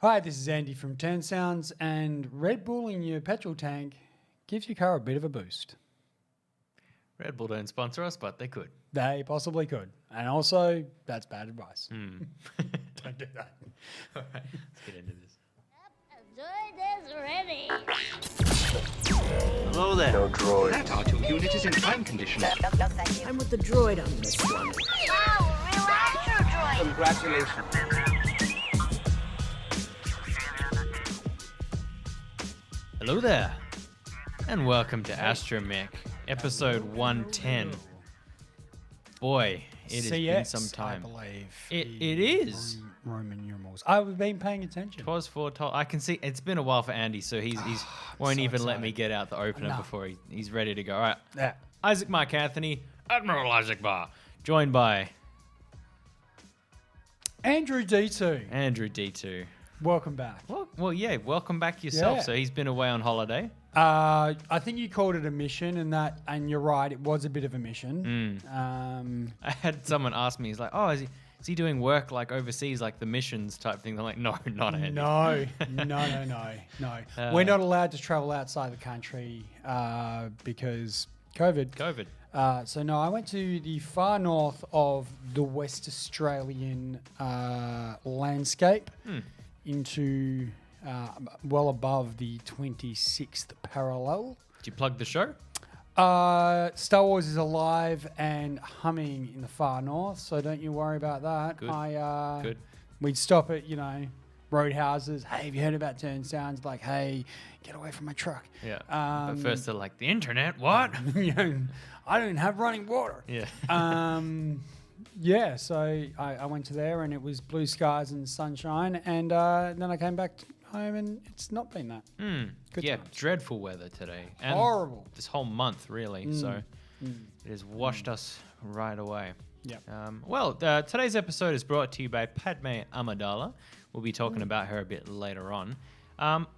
Hi, this is Andy from Turn Sounds, and Red Bull in your petrol tank gives your car a bit of a boost. Red Bull don't sponsor us, but they could. They possibly could. And also, that's bad advice. Don't do that. All right, let's get into this. Droid is ready. Hello there. No droid. That R2 unit is in prime condition. No, thank you. I'm with the droid on this one. Wow, relax your droid. Congratulations. Hello there, and welcome to Astromech, episode 110. Boy, it has been some time. I believe. It is. Roman numerals. I've been paying attention. Twas foretold. I can see it's been a while for Andy, so he's won't so even let excited. me get out the opener No. before he's ready to go. All right, Yeah. Isaac Mark Anthony, Admiral Isaac Barr, joined by Andrew D2. Andrew D2. Welcome back. Well, yeah, welcome back yourself. Yeah. So he's been away on holiday. I think you called it a mission, and you're right, it was a bit of a mission. I had someone ask me, he's like, "Oh, is he doing work like overseas, like the missions type thing?" I'm like, "No, not Andy." No. We're not allowed to travel outside the country because COVID. So no, I went to the far north of the West Australian landscape into well above the 26th parallel. Did you plug the show? Star Wars is alive and humming in the far north, so don't you worry about that. Good. Good. We'd stop at, roadhouses. Hey, have you heard about Turn Sounds? Like, hey, get away from my truck. Yeah. But first they're like, the internet, what? I don't have running water. Yeah. Yeah, so I went to there and it was blue skies and sunshine, and then I came back home and it's not been that. Good Yeah, times. dreadful weather today. And Horrible. this whole month, really. So it has washed us right away. Yep. Today's episode is brought to you by Padme Amidala. We'll be talking about her a bit later on.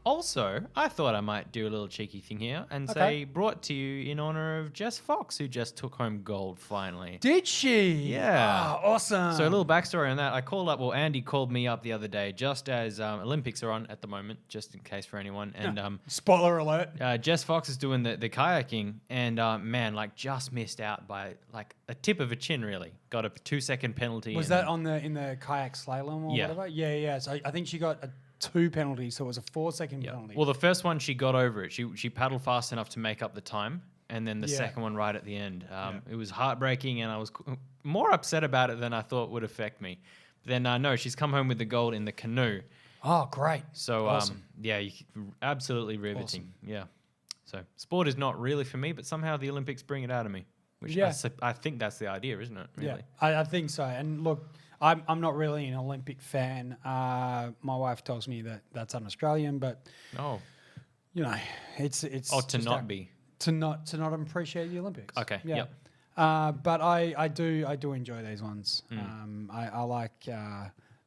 Also, I thought I might do a little cheeky thing here and say brought to you in honor of Jess Fox, who just took home gold finally. Did she? Yeah. Oh, awesome. So a little backstory on that. Andy called me up the other day just as Olympics are on at the moment, just in case for anyone. And Spoiler alert. Jess Fox is doing the kayaking and just missed out by like a tip of a chin, really. Got a 2-second penalty. Was that in the kayak slalom or whatever? Yeah. So I think she got a 2 penalties, so it was a 4-second penalty. Well, the first one she got over it. She paddled fast enough to make up the time, and then the Yeah. second one right at the end. It was heartbreaking, and I was more upset about it than I thought would affect me. But then no, she's come home with the gold in the canoe. Oh, great. So Awesome. absolutely riveting. Yeah. So sport is not really for me, but somehow the Olympics bring it out of me. Which Yeah. I think that's the idea, isn't it? Really? Yeah, I think so. And look, I'm not really an Olympic fan. My wife tells me that that's un-Australian, but Oh. it's To just not be. to not appreciate the Olympics. Okay, Yeah. yep. But I do enjoy these ones. I like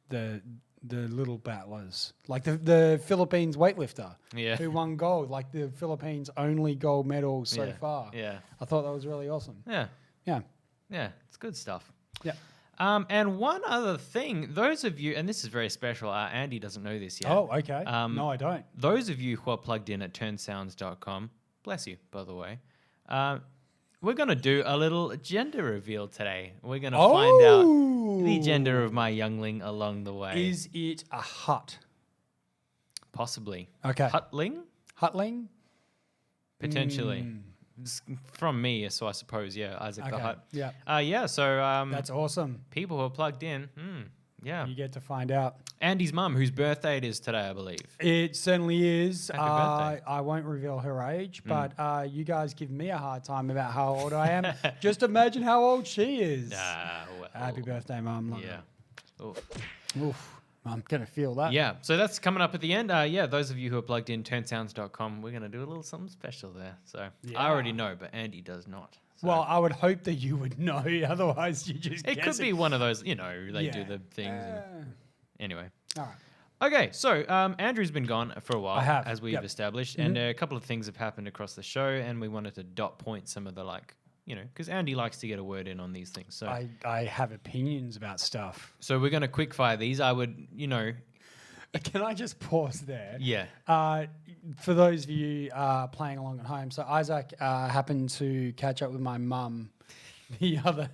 the little battlers, like the Philippines weightlifter, Yeah. who won gold, like the Philippines' only gold medal so Yeah, far. yeah. I thought that was really awesome. Yeah. Yeah. Yeah. It's good stuff. Yeah. And one other thing, those of you, and this is very special, Andy doesn't know this yet. Oh, okay. No, I don't. Those of you who are plugged in at turnsounds.com, bless you, by the way, we're going to do a little gender reveal today. We're going to find out the gender of my youngling along the way. Is it a hut? Possibly. Okay. Hutling? Hutling? Potentially. It's from me, so I suppose, yeah, Isaac the Okay, Hut. yeah. So That's awesome. people who are plugged in, yeah. You get to find out. Andy's mum, whose birthday it is today, I believe. It certainly is. Happy birthday. I won't reveal her age, but you guys give me a hard time about how old I am. Just imagine how old she is. Happy birthday, Mum. Love Yeah. Oof. it. Oof. I'm going to feel that. Yeah, so that's coming up at the end. Those of you who are plugged in, turnsounds.com, we're going to do a little something special there. So I already know, but Andy does not. So. Well, I would hope that you would know. Otherwise, you just it could be one of those, they do Yeah. the things. Anyway. All right. Okay, so Andrew's been gone for a while, I have, as we've yep. established, and a couple of things have happened across the show, and we wanted to dot point some of the because Andy likes to get a word in on these things. So I have opinions about stuff. So we're going to quick fire these. I would, Can I just pause there? Yeah. For those of you playing along at home, so Isaac happened to catch up with my mum the other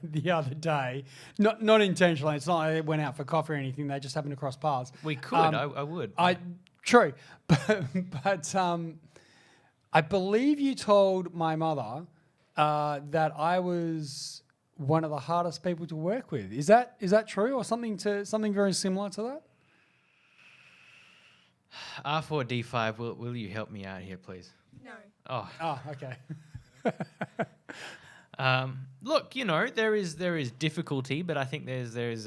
day. Not intentionally. It's not like they went out for coffee or anything. They just happened to cross paths. We could. I would. True, but I believe you told my mother that I was one of the hardest people to work with. Is that true, or something very similar to that? R4D5, will you help me out here, please? No. Oh, Okay. look, there is difficulty, but I think there's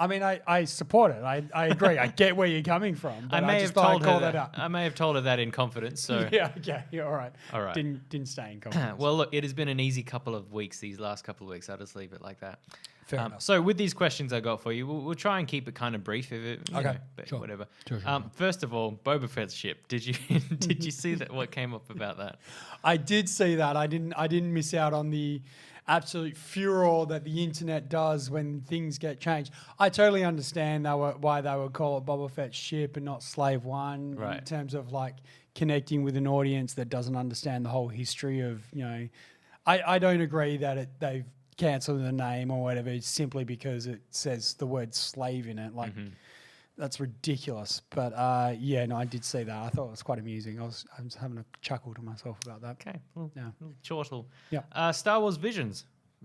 I mean, I support it. I agree. I get where you're coming from. But I just thought I'd call that up. I may have told her that in confidence. So yeah, okay, yeah, all right. All right. Didn't stay in confidence. well, look, it has been an easy couple of weeks. These last couple of weeks, I'll just leave it like that. Fair enough. So with these questions I got for you, we'll try and keep it kind of brief. If it, you know, but sure. whatever. Sure. First of all, Boba Fett's ship. Did you see that? What came up about that? I did see that. I didn't miss out on the absolute furor that the internet does when things get changed. I totally understand why they would call it Boba Fett's ship and not Slave One, Right. in terms of like connecting with an audience that doesn't understand the whole history of, I don't agree that they've cancelled the name or whatever simply because it says the word slave in it. Like, that's ridiculous. But I did see that. I thought it was quite amusing. I was having a chuckle to myself about that. Okay, well, Yeah. chortle. Yeah. Star Wars Visions.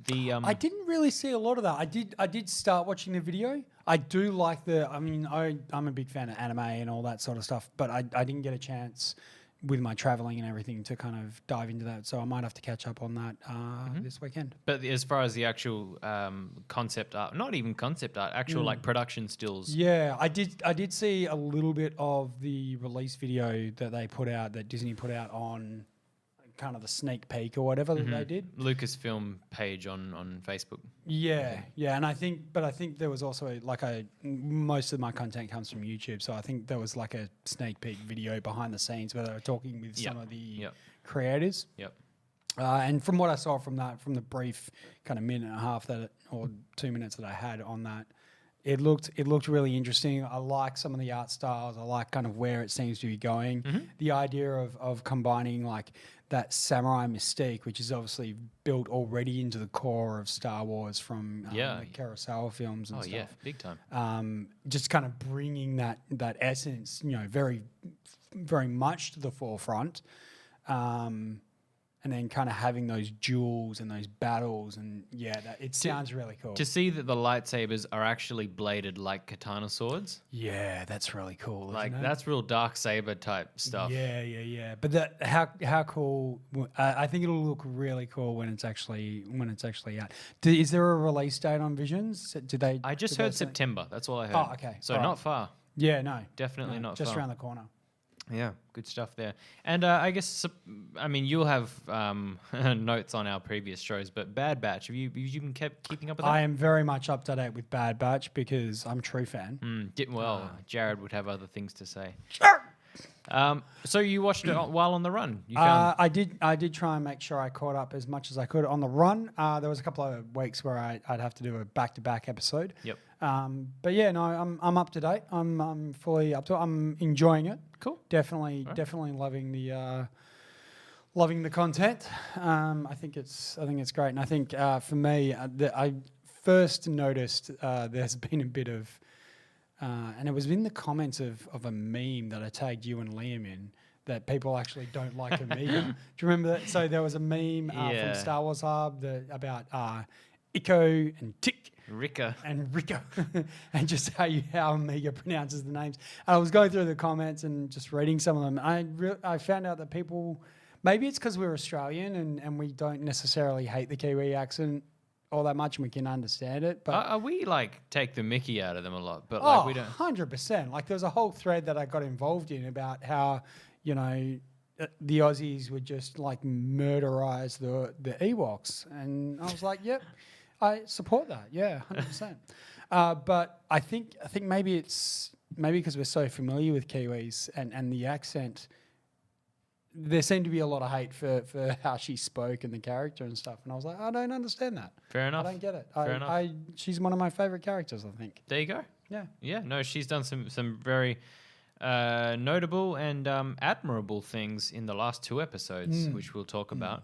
I didn't really see a lot of that. I did start watching the video. I do like I'm a big fan of anime and all that sort of stuff, but I didn't get a chance with my traveling and everything to kind of dive into that. So I might have to catch up on that this weekend. But as far as the actual concept art, not even concept art, actual like production stills. Yeah, I did see a little bit of the release video that Disney put out on kind of the sneak peek or whatever that they did. Lucasfilm page on Facebook. Yeah, and I think there was also most of my content comes from YouTube, so I think there was like a sneak peek video behind the scenes where they were talking with some of the creators. Yep. And from what I saw from the brief kind of minute and a half or 2 minutes that I had on that, it looked really interesting. I like some of the art styles. I like kind of where it seems to be going. The idea of combining like that samurai mystique, which is obviously built already into the core of Star Wars from the Kurosawa films and stuff. Oh yeah, big time. Just kind of bringing that essence, very, very much to the forefront. And then kind of having those duels and those battles, and it sounds really cool. To see that the lightsabers are actually bladed like katana swords. Yeah, that's really cool. Like isn't it? that's real dark saber type stuff. Yeah. But how cool? I think it'll look really cool when it's actually out. Is there a release date on Visions? I just heard September. That's all I heard. Oh, okay. So All not right. far. Yeah, no, Definitely not just far. around the corner. Yeah, good stuff there. And I guess, you'll have notes on our previous shows, but Bad Batch, have you been keeping up with that? I am very much up to date with Bad Batch because I'm a true fan. Jared would have other things to say. Sure. So you watched it while on the run? You found I did try and make sure I caught up as much as I could on the run. There was a couple of weeks where I'd have to do a back-to-back episode. Yep. But yeah, no, I'm up to date. I'm fully up to it. I'm enjoying it. Cool. Definitely loving the content. I think it's great, and I think for me, I first noticed there's been a bit of. And it was in the comments of a meme that I tagged you and Liam in that people actually don't like Amiga. Do you remember that? So there was a meme from Star Wars Hub about Ico and Tick. Rika. And Rika. And just how Amiga pronounces the names. And I was going through the comments and just reading some of them. I found out that people, maybe it's because we're Australian and we don't necessarily hate the Kiwi accent all that much and we can understand it. But we take the mickey out of them a lot, but we don't. 100%. Like there was a whole thread that I got involved in about how, the Aussies would just like murderize the Ewoks. And I was like, yep, I support that. Yeah, 100%. But I think maybe because we're so familiar with Kiwis and the accent, there seemed to be a lot of hate for how she spoke and the character and stuff. And I was like, I don't understand that. Fair enough. I don't get it. Fair enough. She's one of my favorite characters, I think. There you go. Yeah, no, she's done some very notable and admirable things in the last 2 episodes, which we'll talk about.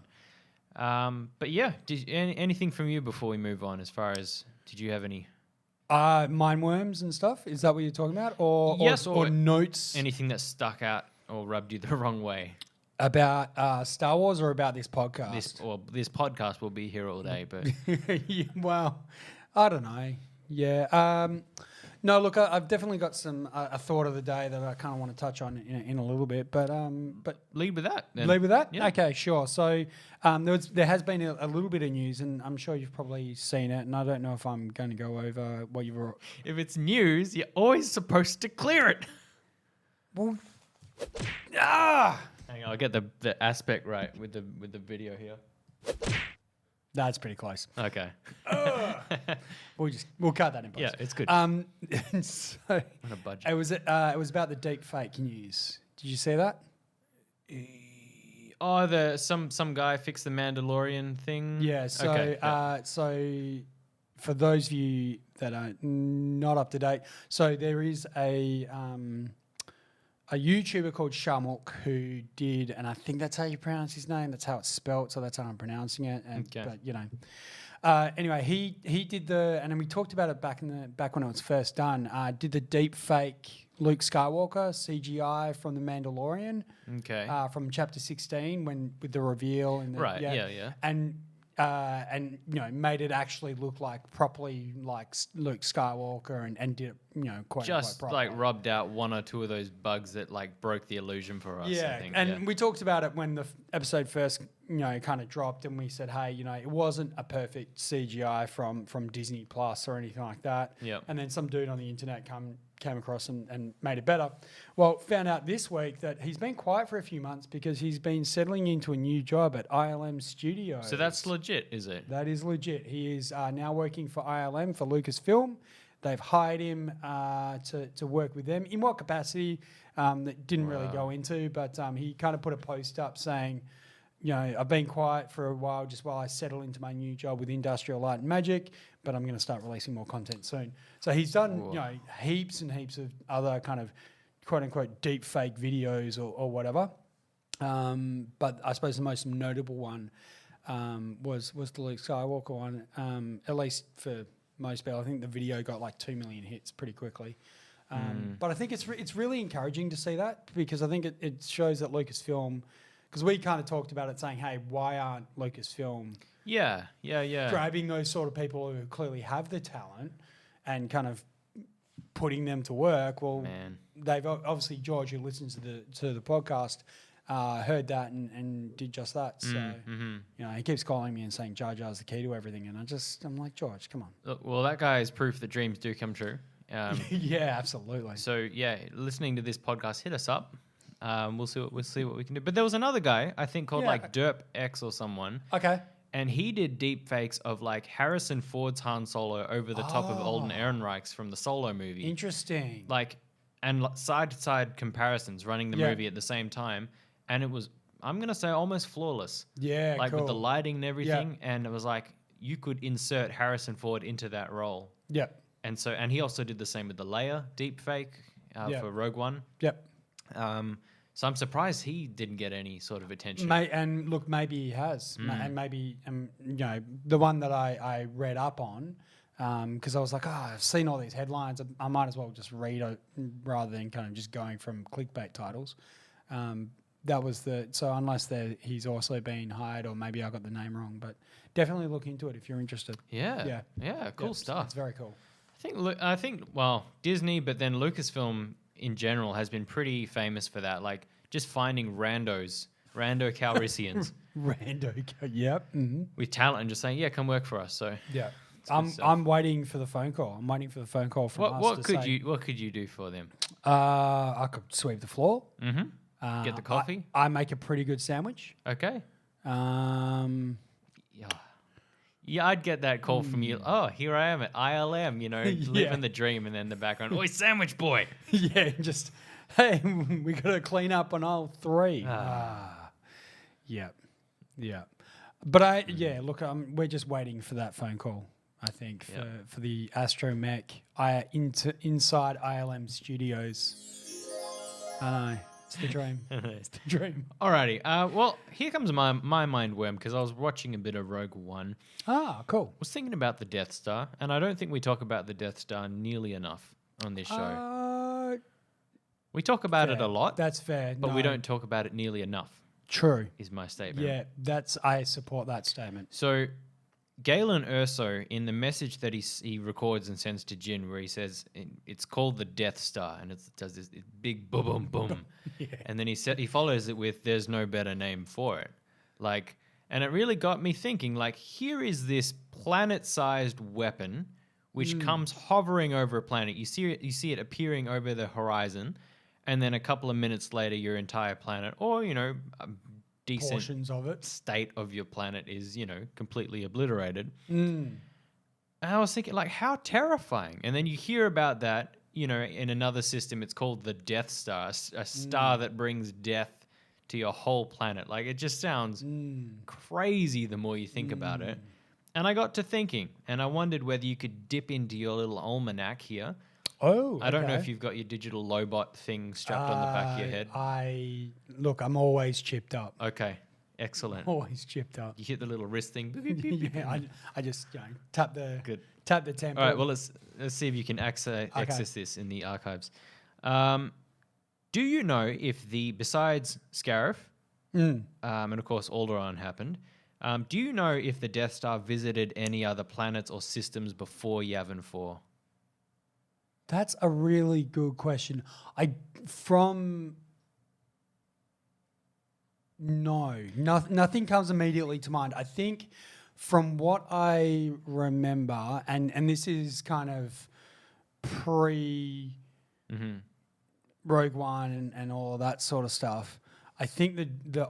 But yeah, anything from you before we move on? As far as did you have any? Mind worms and stuff. Is that what you're talking about, or Yes, or or notes Anything that stuck out or rubbed you the wrong way? about Star Wars or about this podcast? This podcast will be here all day, but Yeah, well, I don't know. Yeah. No, look, I've definitely got some a thought of the day that I kind of want to touch on in a little bit, but lead with that. Then. leave with that. Yeah. Okay, sure. So there has been a little bit of news, and I'm sure you've probably seen it. And I don't know if I'm going to go over what you've. If it's news, you're always supposed to clear it. Well, Hang on, I'll get the aspect right with the video here. that's pretty close. Okay. We'll cut that in post. Yeah, it's good. So On a budget. it was about the deep fake news. Did you see that? Oh, some guy fixed the Mandalorian thing. Yeah. So Okay, yeah. so for those of you that are not up to date, so there is a YouTuber called Shamuk who did, and I think that's how you pronounce his name. That's how it's spelt, so that's how I'm pronouncing it. And Okay. but you know, anyway, he did and then we talked about it back when it was first done. Did the deep fake Luke Skywalker CGI from the Mandalorian Okay. from Chapter 16 with the reveal and Right, yeah. and you know made it actually look like properly like Luke Skywalker and did it quite Just quite like properly. rubbed out 1 or 2 of those bugs that like broke the illusion for us. Yeah, I think. and we talked about it when the episode first, kind of dropped, and we said, hey, it wasn't a perfect CGI from Disney Plus or anything like that. Yep. And then some dude on the internet came across and made it better. Well, found out this week that he's been quiet for a few months because he's been settling into a new job at ILM Studios. So that's legit, is it? That is legit. He is now working for ILM for Lucasfilm. They've hired him to work with them. In what capacity? That didn't really go into, but he kind of put a post up saying, I've been quiet for a while just while I settle into my new job with Industrial Light and Magic, but I'm going to start releasing more content soon. So he's done, heaps and heaps of other kind of quote unquote deep fake videos or whatever. But I suppose the most notable one was the Luke Skywalker one, at least for most people. I think the video got like 2 million hits pretty quickly. But I think it's really encouraging to see that because I think it shows that Lucasfilm, because we kind of talked about it saying, hey, why aren't Lucasfilm Yeah. grabbing those sort of people who clearly have the talent and kind of putting them to work? Well, Man. they've obviously, George, who listens to the podcast, heard that and did just that. So, he keeps calling me and saying Jar Jar's the key to everything. And I'm like, George, come on. Look, well, that guy is proof that dreams do come true. Yeah, absolutely. So yeah, listening to this podcast, hit us up. We'll see what we can do. But there was another guy I think called like Derp X or someone, Okay. and he did deep fakes of like Harrison Ford's Han Solo over the top of Alden Ehrenreich's from the Solo movie. Interesting. Like, and side to side comparisons running the Yeah. movie at the same time, and it was, I'm gonna say, almost flawless. Yeah, Like with the cool. lighting and everything, and it was like you could insert Harrison Ford into that role. Yep. And he also did the same with the Leia deep fake for Rogue One. Yep. So I'm surprised he didn't get any sort of attention. And look, maybe he has. And maybe, the one that I read up on, because I was like, I've seen all these headlines. I might as well just read it rather than kind of just going from clickbait titles. That was so unless he's also been hired, or maybe I got the name wrong, but definitely look into it if you're interested. Yeah, cool stuff. It's very cool. I think Disney, but then Lucasfilm in general has been pretty famous for that, like just finding rando Calrissians Yep. Mm-hmm. with talent and just saying, yeah, come work for us. So Yeah. good stuff. I'm waiting for the phone call. I'm waiting for the phone call from us. what could you do for them? I could sweep the floor. Mm-hmm. Get the coffee. I make a pretty good sandwich. Okay. Um, Yeah, I'd get that call from you. Oh, here I am at ILM, Yeah. living the dream, and then the background, oi, sandwich boy. yeah, just hey, we got to clean up on aisle 3. Yeah. But look, we're just waiting for that phone call. I think, Yeah. for the Astromech inside ILM Studios. I know. It's the dream. It's the dream. Alrighty. Well, here comes my mind worm because I was watching a bit of Rogue One. Ah, cool. Was thinking about the Death Star, and I don't think we talk about the Death Star nearly enough on this show. We talk about it a lot, That's fair. but we don't talk about it nearly enough, True. is my statement. Yeah, I support that statement. So, Galen Erso, in the message that he records and sends to Jin, where he says it's called the Death Star, and it does this big boom, boom, boom, and then he follows it with "There's no better name for it," like, and it really got me thinking. Like, here is this planet-sized weapon which comes hovering over a planet. You see it appearing over the horizon, and then a couple of minutes later, your entire planet, or a decent Portions of it. state of your planet is, completely obliterated. And I was thinking, like, how terrifying. And then you hear about that, in another system, it's called the Death Star, a star that brings death to your whole planet. Like, it just sounds crazy the more you think about it. And I got to thinking, and I wondered whether you could dip into your little almanac here. Oh, I don't know okay. if you've got your digital Lobot thing strapped on the back of your head. I'm always chipped up. Okay, excellent. Always chipped up. You hit the little wrist thing. Beep, beep, beep, beep, Yeah, I just tap the Good. tap the tempo. All right, well, let's see if you can access this in the archives. Do you know if besides Scarif, and of course Alderaan happened, do you know if the Death Star visited any other planets or systems before Yavin 4? That's a really good question. Nothing comes immediately to mind. I think from what I remember, and this is kind of pre Rogue One and all of that sort of stuff, I think the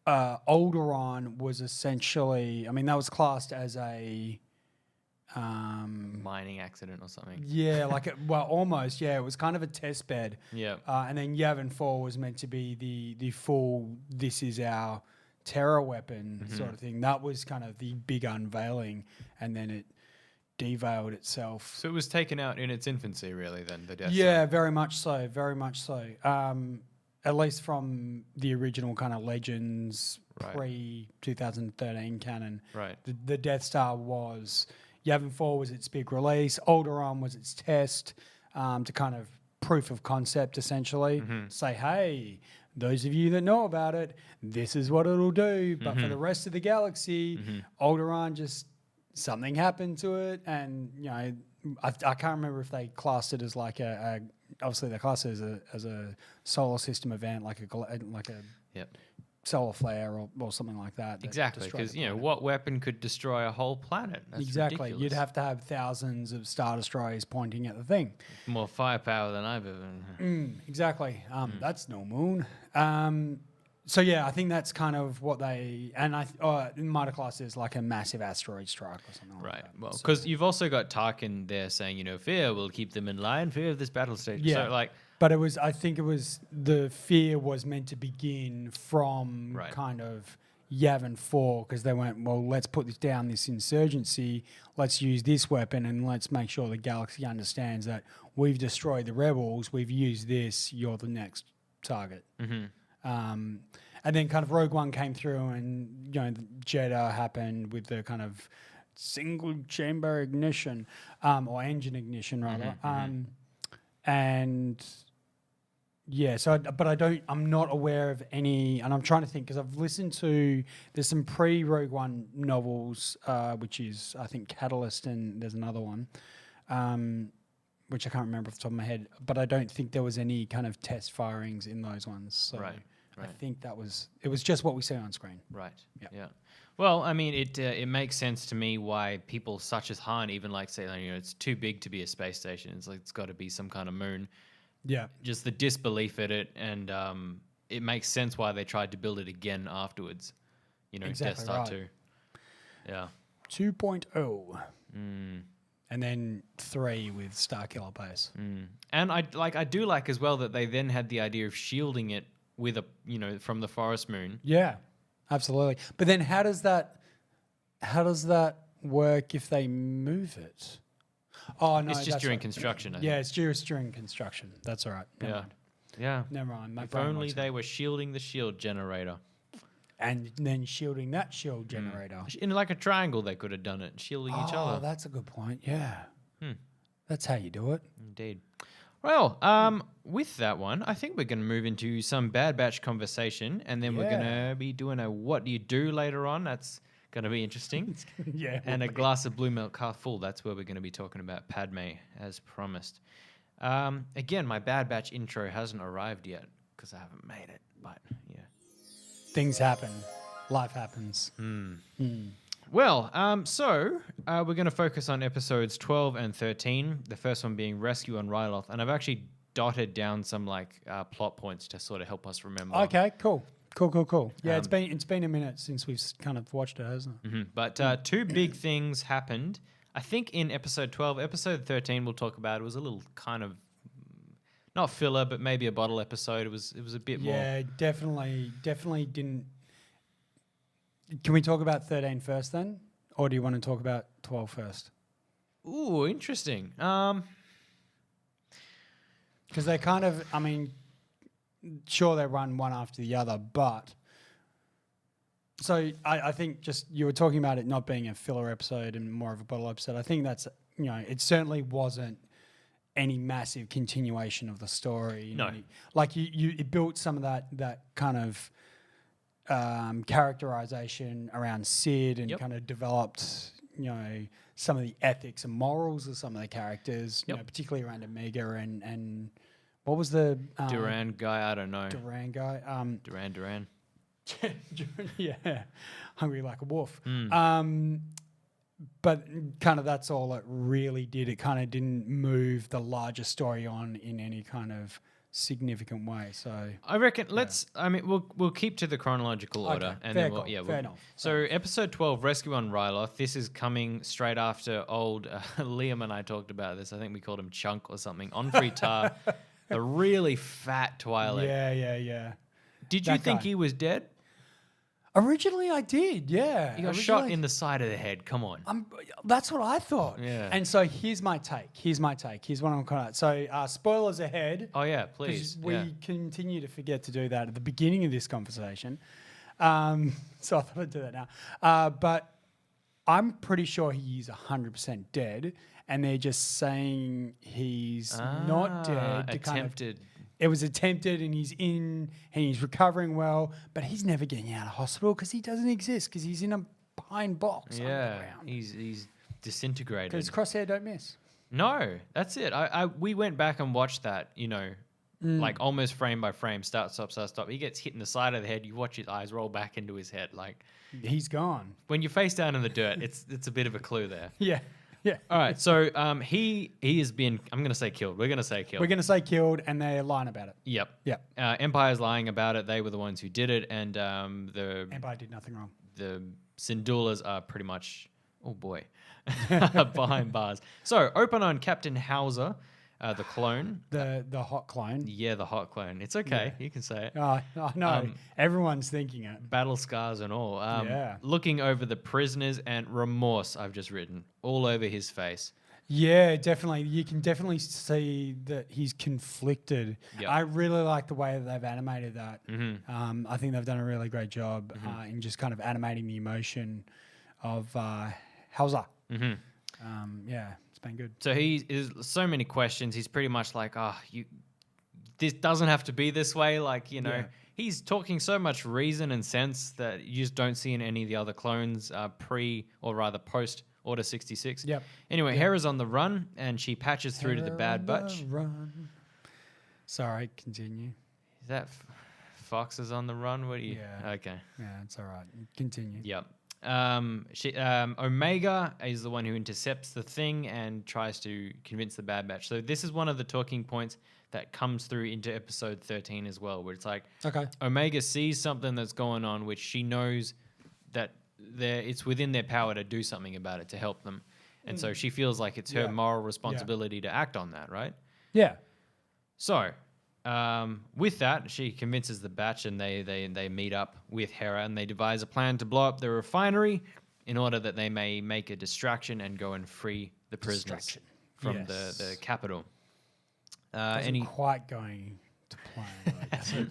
Alderaan was essentially, I mean, that was classed as a Mining accident or something. yeah, almost. Yeah, it was kind of a test bed. Yeah. And then Yavin 4 was meant to be the full, this is our terror weapon sort of thing. That was kind of the big unveiling, and then it deveiled itself. So it was taken out in its infancy, really, then, the Death Yeah, Star? very much so. Very much so. At least from the original kind of Legends pre-2013 canon. Right. The Death Star was... Yavin 4 was its big release. Alderaan was its test to kind of proof of concept, essentially. Say, hey, those of you that know about it, this is what it'll do. But for the rest of the galaxy, Alderaan just, something happened to it. And, I can't remember if they classed it as like obviously they classed it as a solar system event, like a Yep. solar flare or something like that. Exactly, because, what weapon could destroy a whole planet? That's exactly. ridiculous. You'd have to have thousands of Star Destroyers pointing at the thing. More firepower than I've ever... Exactly. That's no moon. So, yeah, I think that's kind of what they... And Mitre Class is like a massive asteroid strike or something like Right. that. Well, because you've also got Tarkin there saying, fear will keep them in line, fear of this battle stage. Yeah. So, But I think the fear was meant to begin from kind of Yavin 4, because they went, well, let's put this down, this insurgency, let's use this weapon, and let's make sure the galaxy understands that we've destroyed the rebels, we've used this, you're the next target. And then kind of Rogue One came through, and, the Jeddah happened with the kind of single chamber ignition, or engine ignition rather. And... yeah, I'm not aware of any, and I'm trying to think, because I've listened to, there's some pre-Rogue One novels, which is, I think, Catalyst, and there's another one, which I can't remember off the top of my head, but I don't think there was any kind of test firings in those ones. So Right. I think it was just what we see on screen. Right. Yep. Yeah. Well, I mean, it makes sense to me why people such as Han even say, it's too big to be a space station. It's got to be some kind of moon. Yeah. Just the disbelief at it, and it makes sense why they tried to build it again afterwards. Exactly Death Star right. 2. Yeah. 2.0. And then 3 with Starkiller Base. And I do like as well that they then had the idea of shielding it with from the forest moon. Yeah, absolutely. But then how does that work if they move it. Oh no, It's just that's during right. construction. I Yeah, think. it's just during construction. That's all right. Never Yeah. mind. Yeah. Never mind. My If brain only works they were shielding the shield generator. and then shielding that shield generator. In like a triangle, they could have done it, shielding each Oh, other. that's a good point. Yeah. That's how you do it. Indeed. Well, with that one, I think we're going to move into some Bad Batch conversation, and then we're going Yeah. to be doing a what do you do later on. That's going to be interesting. Yeah. And a glass of blue milk half full. That's where we're going to be talking about Padme, as promised. Again, my Bad Batch intro hasn't arrived yet because I haven't made it. But yeah. Things happen. Life happens. Well, so we're going to focus on episodes 12 and 13. The first one being Rescue on Ryloth, and I've actually dotted down some plot points to sort of help us remember. Okay, cool. Yeah, it's been a minute since we've kind of watched it, hasn't it? But two big things happened. I think in episode 12, episode 13 we'll talk about. It was a little kind of not filler, but maybe a bottle episode. It was a bit more. Yeah, definitely didn't. Can we talk about 13 first then? Or do you want to talk about 12 first? Ooh, interesting. Because they kind of, I mean, sure they run one after the other, but so I think just you were talking about it not being a filler episode and more of a bottle episode. I think that's, it certainly wasn't any massive continuation of the story. No. It built some of that kind of characterization around Sid and Yep. kind of developed, some of the ethics and morals of some of the characters, Yep. particularly around Omega and what was the Duran guy, I don't know. Duran guy? Duran. Yeah, hungry like a wolf. Hmm. But kind of that's all it really did. It kind of didn't move the larger story on in any kind of significant way. So I reckon we'll keep to the chronological order, Okay, and fair then call, fair enough. So episode 12, Rescue on Ryloth. This is coming straight after old Liam and I talked about this. I think we called him Chunk or something on Fritar, the really fat Twi'lek. yeah. Did you That think guy. he was dead? Originally, I did. Yeah, He got shot in the side of the head. Come on. That's what I thought. Yeah. And so here's my take. Here's what I'm kind of. So spoilers ahead. Oh yeah, 'Cause please. we Yeah. continue to forget to do that at the beginning of this conversation. So I thought I'd do that now. But I'm pretty sure he's 100% dead, and they're just saying he's not dead. To kind of, Attempted. it was attempted, and he's in, and he's recovering well, but he's never getting out of hospital because he doesn't exist because he's in a pine box Yeah, underground. he's disintegrated. Because Crosshair don't miss. No, that's it. We went back and watched that, like almost frame by frame, start, stop. He gets hit in the side of the head. You watch his eyes roll back into his head. Like He's gone. when you're face down in the dirt, it's a bit of a clue there. Yeah. All right, so he has been. I'm gonna say killed. We're gonna say killed. We're going to say killed, and they're lying about it. Yep. Yep. Empire's lying about it. They were the ones who did it, and the Empire did nothing wrong. Syndulas are pretty much. Oh boy, behind bars. So open on Captain Hauser, the clone. The hot clone. Yeah, the hot clone. It's okay. You can say it. Oh, no. Everyone's thinking it. Battle scars and all. Yeah. Looking over the prisoners and remorse, I've just written, all over his face. Yeah, definitely. You can definitely see that he's conflicted. Yep. I really like the way that they've animated that. Mm-hmm. I think they've done a really great job in just kind of animating the emotion of Hauser. Yeah, it's been good. So he is so many questions. He's pretty much like, this doesn't have to be this way. Like, Yeah. he's talking so much reason and sense that you just don't see in any of the other clones pre or rather post Order 66. Yep. Anyway, Hera's on the run and she patches through to the Bad Hera Batch. Run. Sorry, continue. Is that Fox is on the run? What do you? Yeah. Okay. Yeah, it's all right. Continue. Yep. Omega is the one who intercepts the thing and tries to convince the Bad Batch. So this is one of the talking points that comes through into episode 13 as well, where it's like Okay. Omega sees something that's going on, which she knows that it's within their power to do something about it to help them, and so she feels like it's her Yeah. moral responsibility to act on that, right? Yeah. So, with that, she convinces the Batch, and they meet up with Hera, and they devise a plan to blow up the refinery in order that they may make a distraction and go and free the prisoners Distraction. from Yes. the capital. Wasn't quite going to plan. Like that.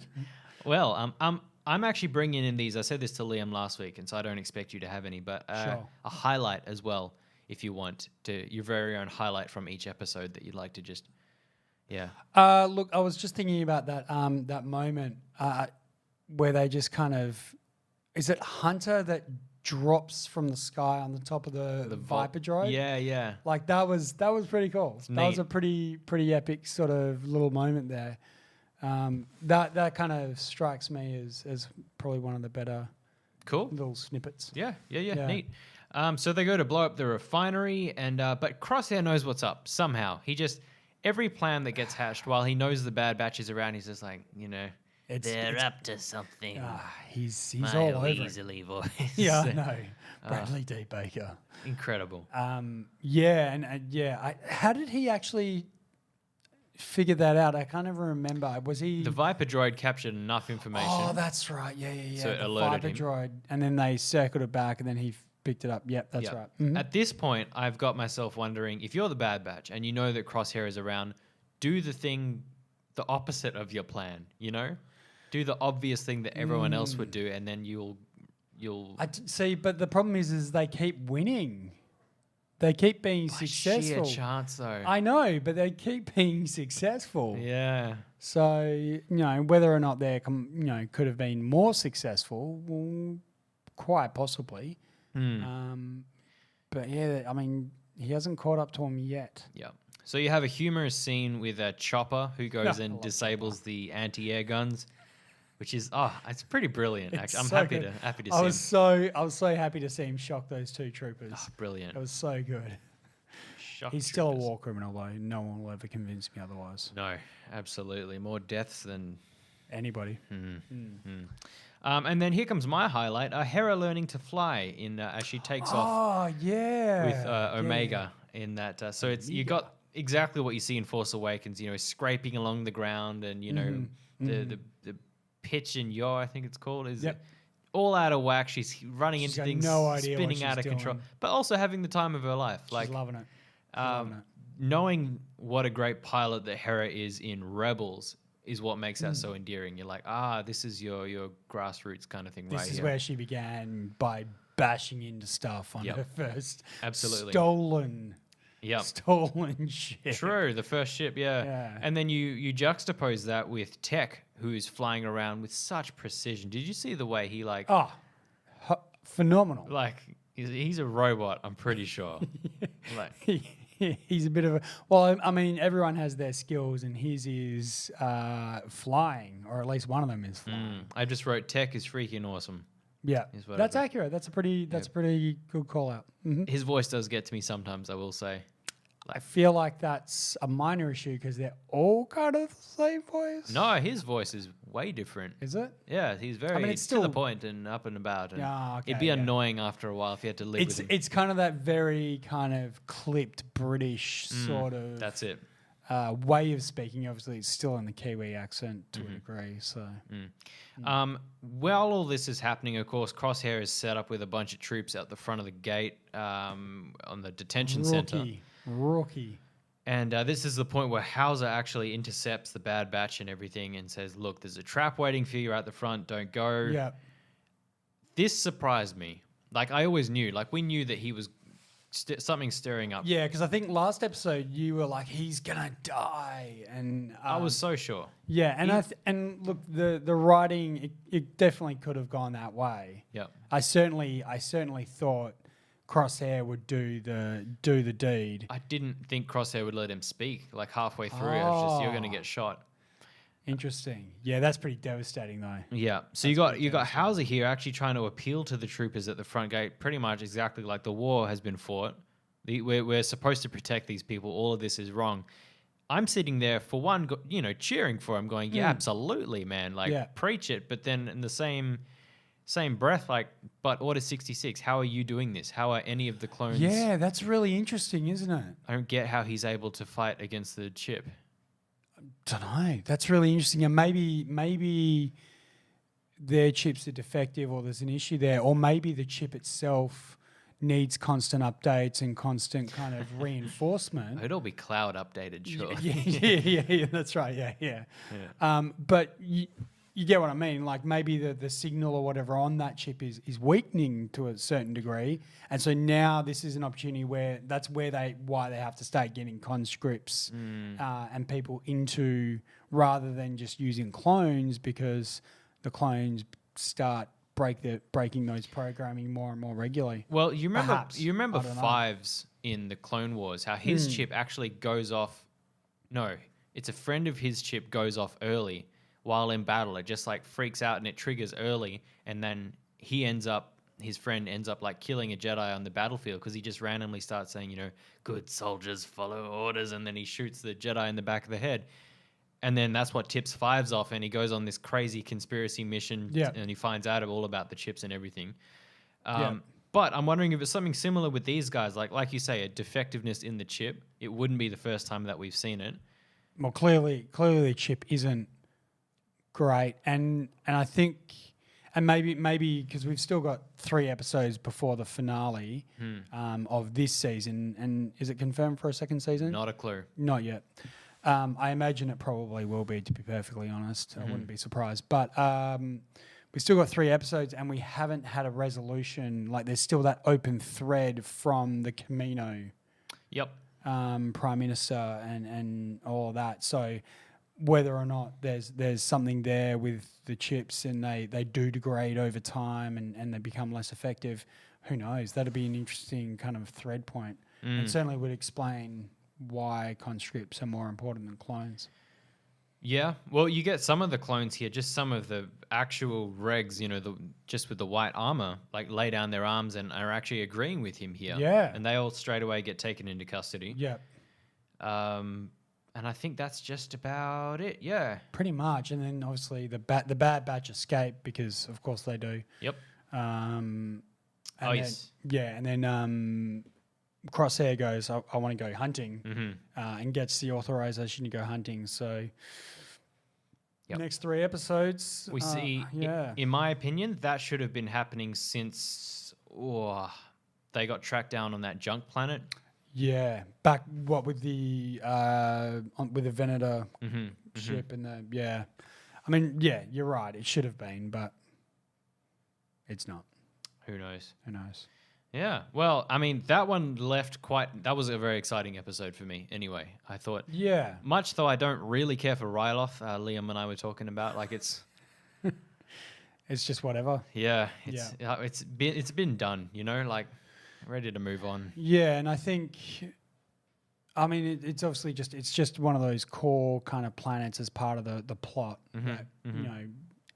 Well, I'm actually bringing in these. I said this to Liam last week, and so I don't expect you to have any, but Sure. a highlight as well, if you want to, your very own highlight from each episode that you'd like to just, yeah. Look, I was just thinking about that that moment where they just kind of, is it Hunter that drops from the sky on the top of the Viper droid? Yeah, yeah. Like that was pretty cool. That was neat. a pretty epic sort of little moment there. That kind of strikes me as probably one of the better Cool. little snippets. Yeah, Yeah. neat. So they go to blow up the refinery, and but Crosshair knows what's up somehow. He just every plan that gets hatched, while he knows the Bad Batch is around, he's just like, They're up to something. He's My all over it. weaselly voice. Yeah, I know. Bradley D. Baker. Incredible. Yeah, and how did he actually figure that out? I can't ever remember. Was he The Viper droid captured enough information. Oh, that's right. Yeah. So it the alerted Viper him. droid, and then they circled it back, and then he picked it up. Yep, that's Yep. right. Mhm. At this point, I've got myself wondering, if you're the Bad Batch and you know that Crosshair is around, do the thing, the opposite of your plan, Do the obvious thing that everyone else would do, and then you'll See, but the problem is they keep winning. They keep being By successful. sheer chance, though. I know, but they keep being successful. Yeah. So, whether or not they could have been more successful, well, quite possibly. But yeah, I mean, he hasn't caught up to him yet. Yeah. So you have a humorous scene with Chopper, who goes I and love disables the anti-air guns, which is it's pretty brilliant. It's Actually, I'm so happy good. to I see was him. so happy to see him shock those two troopers. Brilliant. It was so good. Shock He's still a troopers. war criminal, though. No one will ever convince me otherwise. No, absolutely. More deaths than. Anybody. And then here comes my highlight: Hera learning to fly as she takes off Oh, yeah. with Omega in that. So it's you got exactly what you see in Force Awakens. Scraping along the ground, and the pitch and yaw, I think it's called, is Yep. all out of whack. She's running She's into got things, no idea what spinning she's out of control, doing. but also having the time of her life. She's loving it. Um, knowing what a great pilot that Hera is in Rebels is what makes that so endearing. You're like, this is your grassroots kind of thing This right is here. where she began by bashing into stuff on Yep. her first Absolutely. stolen shit. True, the first ship, yeah. Yeah. And then you juxtapose that with Tech, who is flying around with such precision. Did you see the way he Phenomenal. he's a robot, I'm pretty sure. He's a bit of a... Well, I mean, everyone has their skills, and his is flying, or at least one of them is flying. I just wrote Tech is freaking awesome. Yeah, Is what that's I- accurate. That's a pretty good call out. His voice does get to me sometimes, I will say. I feel like that's a minor issue because they're all kind of the same voice. No, his voice is way different. Is it? Yeah, he's very it's to the still- point and up and about. And Yeah, okay, it'd be yeah. annoying after a while if you had to live with him. It's kind of that very kind of clipped British sort of That's it. way of speaking. Obviously, it's still in the Kiwi accent to a degree. So While all this is happening, of course, Crosshair is set up with a bunch of troops out the front of the gate on the detention center. Rookie. And this is the point where Hauser actually intercepts the Bad Batch and everything and says, look, there's a trap waiting for you at the front. Don't go. Yeah. This surprised me. I always knew. We knew that he was something stirring up. Yeah, because I think last episode you were like, he's gonna die, and I was so sure. yeah, and and look, the writing it definitely could have gone that way. Yep. I certainly thought Crosshair would do the deed. I didn't think Crosshair would let him speak. Halfway through, it was just, you're going to get shot. Interesting. Yeah, that's pretty devastating though. Yeah. So you got Hauser here actually trying to appeal to the troopers at the front gate, pretty much exactly like the war has been fought. We're supposed to protect these people. All of this is wrong. I'm sitting there for one, cheering for him, going, yeah, absolutely, man. Preach it. But then in the same breath, but Order 66, how are you doing this? How are any of the clones? Yeah, that's really interesting, isn't it? I don't get how he's able to fight against the chip. Don't know. That's really interesting. And maybe their chips are defective, or there's an issue there, or maybe the chip itself needs constant updates and constant kind of reinforcement. It'll be cloud updated, sure. Yeah, that's right. Yeah. But you get what I mean. Like maybe the signal or whatever on that chip is weakening to a certain degree, and so now this is an opportunity where that's why they have to start getting conscripts and people into rather than just using clones, because the clones start breaking those programming more and more regularly. Well, you remember Perhaps. I don't know. Fives in the Clone Wars, how his chip actually goes off. No, it's a friend of his chip goes off early while in battle. It just like freaks out and it triggers early, and then his friend ends up like killing a Jedi on the battlefield because he just randomly starts saying, good soldiers follow orders, and then he shoots the Jedi in the back of the head. And then that's what tips Fives off, and he goes on this crazy conspiracy mission, and he finds out all about the chips and everything. But I'm wondering if it's something similar with these guys, like you say, a defectiveness in the chip. It wouldn't be the first time that we've seen it. Well, clearly the chip isn't great, and I think, and maybe because we've still got 3 episodes before the finale of this season, and is it confirmed for a second season? Not a clue. Not yet. I imagine it probably will be, to be perfectly honest. I wouldn't be surprised. But we've still got 3 episodes and we haven't had a resolution. Like there's still that open thread from the Camino Prime Minister and all of that. So whether or not there's something there with the chips and they do degrade over time and they become less effective, who knows? That'd be an interesting kind of thread point. And certainly would explain why conscripts are more important than clones. Yeah, well, you get some of the clones here, just some of the actual regs, just with the white armor, like lay down their arms and are actually agreeing with him here. Yeah. And they all straight away get taken into custody. Yeah. And I think that's just about it, yeah. Pretty much. And then obviously the Bad Batch escape, because of course they do. Yep. Yes. Yeah, and then Crosshair goes, I want to go hunting, and gets the authorization to go hunting. So next 3 episodes, we see, in my opinion, that should have been happening since they got tracked down on that junk planet. Yeah, back with the Venator ship and the I mean, you're right. It should have been, but it's not. Who knows? Yeah, well, I mean, that one that was a very exciting episode for me anyway, I thought. Yeah. Much though I don't really care for Ryloth, Liam and I were talking about, like it's... It's just whatever. Yeah, it's been done, like ready to move on. Yeah, and I think, I mean, it's obviously just one of those core kind of planets as part of the plot. That,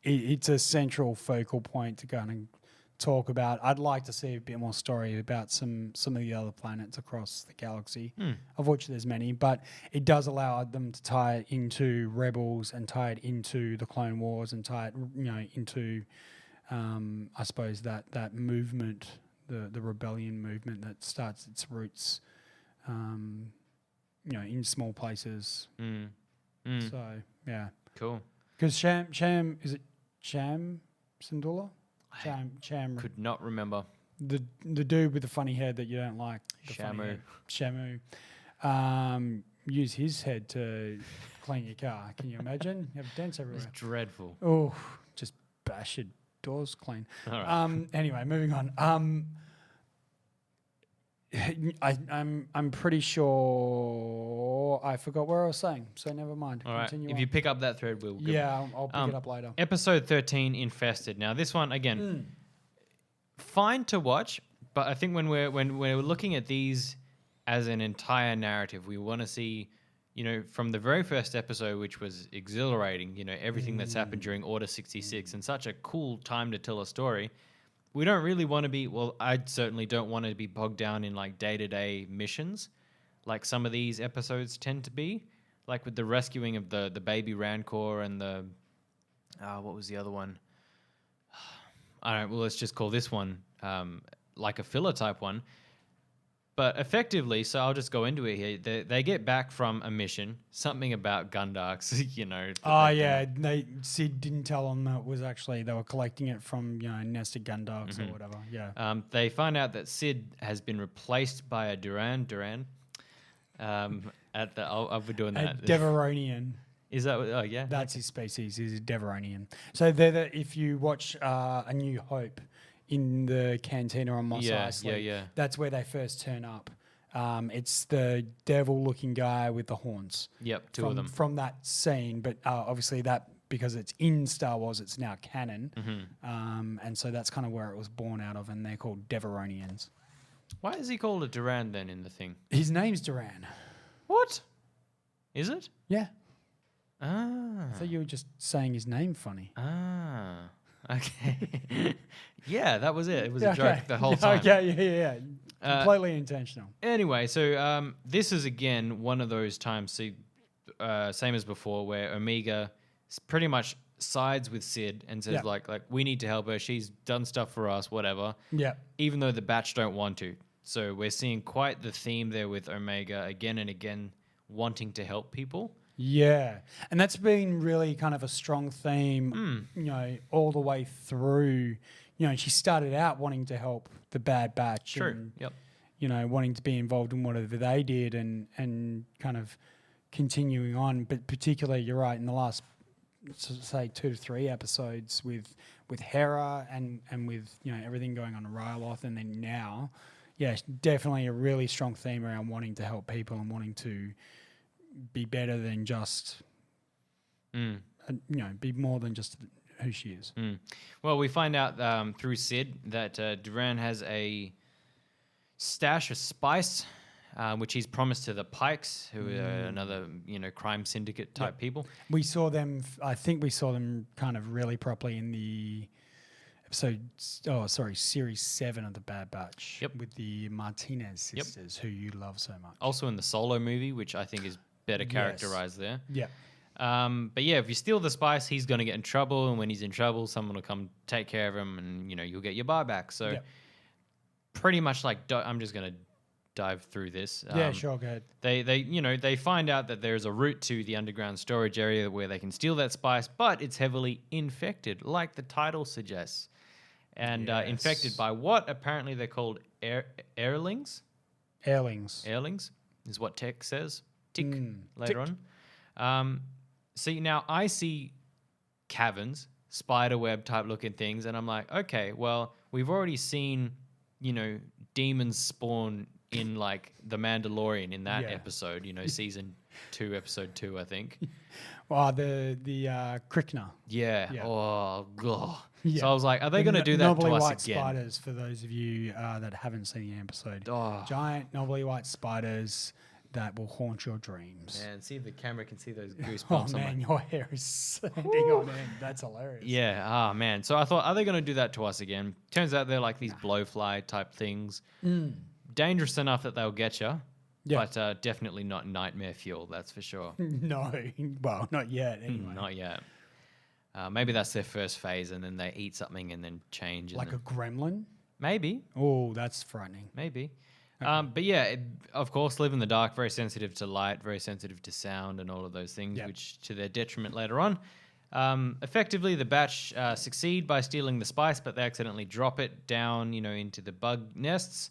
it's a central focal point to kind of talk about. I'd like to see a bit more story about some of the other planets across the galaxy, of which there's many, but it does allow them to tie it into Rebels and tie it into the Clone Wars and tie it into I suppose that movement, the rebellion movement that starts its roots in small places. So yeah, cool. Because Sham is it Sham Syndulla? Cham. Could not remember. The dude with the funny head that you don't like. Shamu. Use his head to clean your car. Can you imagine? You have dents everywhere. It's dreadful. Oh, just bash your doors clean. All right. Anyway, moving on. I'm pretty sure I forgot where I was saying, so never mind. All right. Continue if on. you pick up that thread, we'll go. Yeah, I'll pick it up later. Episode 13, Infested. Now, this one again, fine to watch, but I think when we're looking at these as an entire narrative, we want to see, from the very first episode, which was exhilarating, everything that's happened during Order 66, and such a cool time to tell a story. We don't really want to be, I certainly don't want to be bogged down in like day-to-day missions like some of these episodes tend to be, like with the rescuing of the baby Rancor and the, what was the other one? I don't know, let's just call this one like a filler type one. But effectively, so I'll just go into it here. They get back from a mission, something about Gundarks, that Oh they've yeah, Sid didn't tell them that it was actually they were collecting it from nested gundarks or whatever. Yeah. They find out that Sid has been replaced by a Duran. At the I'll be doing A that. Deveronian. Is that? Oh yeah. That's his species. He's a Deveronian. So if you watch A New Hope in the cantina on Mos Eisley, yeah. that's where they first turn up. It's the devil-looking guy with the horns. Yep, two of them. From that scene, but obviously that because it's in Star Wars, it's now canon, and so that's kind of where it was born out of, and they're called Deveronians. Why is he called a Duran then in the thing? His name's Duran. What? Is it? Yeah. Ah. I thought you were just saying his name funny. Ah. Okay. Yeah, that was it. It was a joke the whole time. Okay, yeah. Completely intentional. Anyway, so this is again one of those times, same as before, where Omega pretty much sides with Sid and says like we need to help her. She's done stuff for us, whatever. Yeah. Even though the Batch don't want to. So we're seeing quite the theme there with Omega again and again wanting to help people. Yeah. And that's been really kind of a strong theme, all the way through. She started out wanting to help the Bad Batch. True. And, wanting to be involved in whatever they did and kind of continuing on. But particularly, you're right, in the last, say, 2 to 3 episodes with Hera and with, everything going on in Ryloth, and then now, definitely a really strong theme around wanting to help people and wanting to be better than just, be more than just who she is. Well, we find out through Sid that Duran has a stash of spice, which he's promised to the Pikes, who are another, crime syndicate type people. We saw them, I think we saw them kind of really properly in the series 7 of the Bad Batch with the Martinez sisters, who you love so much. Also in the Solo movie, which I think is better characterized there. Yeah. But yeah, if you steal the spice, he's going to get in trouble. And when he's in trouble, someone will come take care of him and, you'll get your bar back. So pretty much I'm just going to dive through this. Yeah, sure, go ahead. They find out that there's a route to the underground storage area where they can steal that spice, but it's heavily infected, like the title suggests. And infected by what? Apparently they're called airlings. Airlings is what Tech says. Tick later on. See, now I see caverns, spiderweb type looking things, and I'm like, okay, well, we've already seen, demons spawn in like The Mandalorian in that episode, season 2, episode 2, I think. Well, the Krykna. Yeah. Oh, God. Yeah. So I was like, are they going to do that to knobbly us white again? spiders, for those of you that haven't seen the episode. Oh. Giant knobbly white spiders that will haunt your dreams. Man, see if the camera can see those goosebumps. Oh, man, your hair is standing on end. That's hilarious. Yeah, man. So I thought, are they going to do that to us again? Turns out they're like these blowfly type things. Dangerous enough that they'll get you, but definitely not nightmare fuel, that's for sure. No, well, not yet anyway. Not yet. Maybe that's their first phase and then they eat something and then change. Like a gremlin? Maybe. Oh, that's frightening. Maybe. But yeah, of course, live in the dark, very sensitive to light, very sensitive to sound and all of those things, which to their detriment later on. Effectively, the Batch succeed by stealing the spice, but they accidentally drop it down, into the bug nests.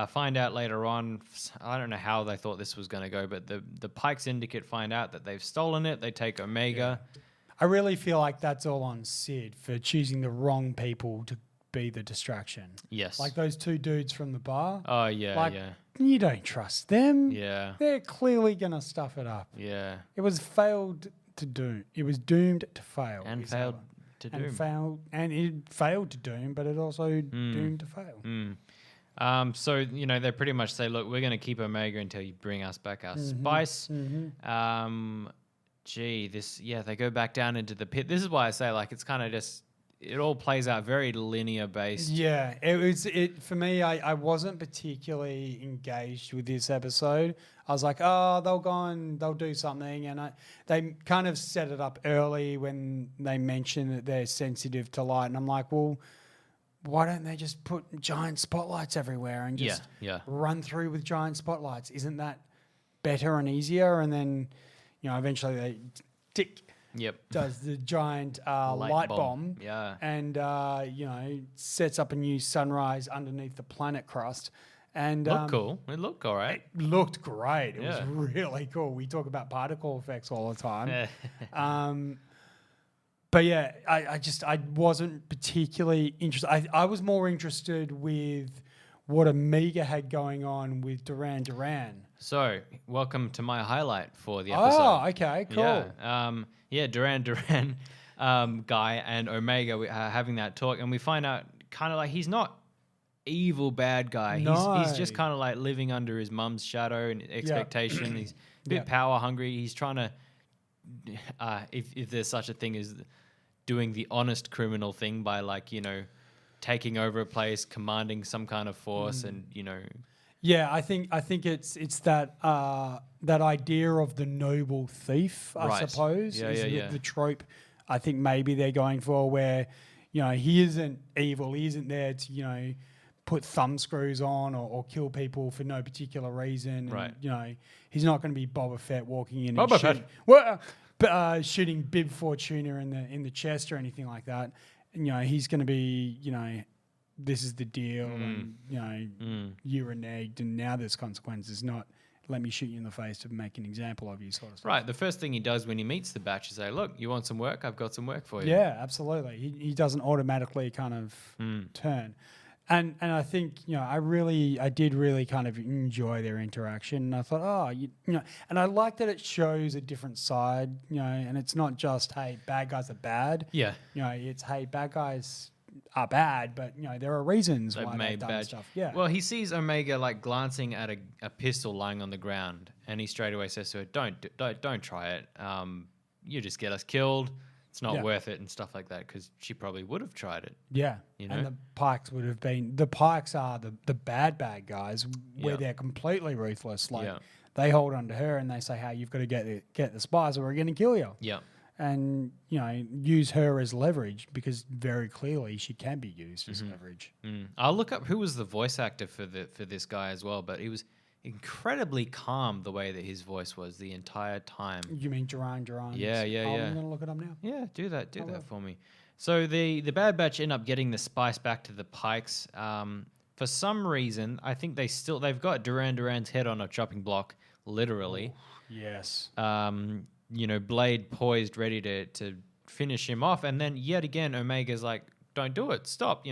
Find out later on, I don't know how they thought this was going to go, but the Pike Syndicate find out that they've stolen it. They take Omega. Yeah. I really feel like that's all on Sid for choosing the wrong people to be the distraction. Yes. Like those 2 dudes from the bar. Oh, yeah, You don't trust them. Yeah. They're clearly going to stuff it up. Yeah. It was failed to do. It was doomed to fail. And failed to doom. And it failed to doom, but it also doomed to fail. So, they pretty much say, look, we're going to keep Omega until you bring us back our spice. They go back down into the pit. This is why I say, it's kind of just, it all plays out very linear based. Yeah, for me, I wasn't particularly engaged with this episode. I was like, oh, they'll go and they'll do something. And they kind of set it up early when they mention that they're sensitive to light. And I'm like, well, why don't they just put giant spotlights everywhere and just yeah. run through with giant spotlights? Isn't that better and easier? And then, eventually they tick. Yep. Does the giant light bomb. Yeah. And, sets up a new sunrise underneath the planet crust. And Looked cool. It looked all right. It looked great. It was Yeah. really cool. We talk about particle effects all the time. But yeah, I wasn't particularly interested. I was more interested with what Omega had going on with Duran Duran. So, welcome to my highlight for the episode. Oh, okay, cool. Yeah, Duran Duran guy and Omega are having that talk, and we find out kind of like he's not evil bad guy. No. He's just kind of like living under his mum's shadow and expectation. He's a bit power hungry. He's trying to, if there's such a thing as doing the honest criminal thing by taking over a place, commanding some kind of force, and Yeah, I think it's that that idea of the noble thief, I suppose, is the trope. I think maybe they're going for where he isn't evil. He isn't there to put thumb screws on or kill people for no particular reason. Right. And, he's not going to be Boba Fett walking in Boba and Fett. shooting, shooting Bib Fortuna in the chest or anything like that. And, he's going to be this is the deal, and you reneged, and now there's consequences. Not let me shoot you in the face to make an example of you, sort of stuff. Right. The first thing he does when he meets the batch is say, "Look, you want some work? I've got some work for you." Yeah, absolutely. He doesn't automatically kind of turn, and I think I did really kind of enjoy their interaction. And I thought, and I like that it shows a different side, and it's not just hey, bad guys are bad. Yeah. It's hey, bad guys are bad, but there are reasons They've why made they've done bad stuff. Yeah. Well, he sees Omega glancing at a pistol lying on the ground, and he straight away says to her, "Don't try it. You just get us killed. It's not worth it," and stuff like that. Because she probably would have tried it. Yeah. And the Pikes would have been. The Pikes are the bad guys where they're completely ruthless. They hold on to her and they say, "Hey, you've got to get the spies, or we're going to kill you." Yeah. And use her as leverage, because very clearly she can be used as leverage. I'll look up who was the voice actor for this guy as well, but he was incredibly calm the way that his voice was the entire time. You mean Duran Duran? Yeah. I'm going to look it up now. Yeah, do that for me. So the Bad Batch end up getting the spice back to the Pikes. For some reason, I think they've got Duran Duran's head on a chopping block, literally. Yes. Blade poised, ready to finish him off, and then yet again Omega's like, "Don't do it, stop."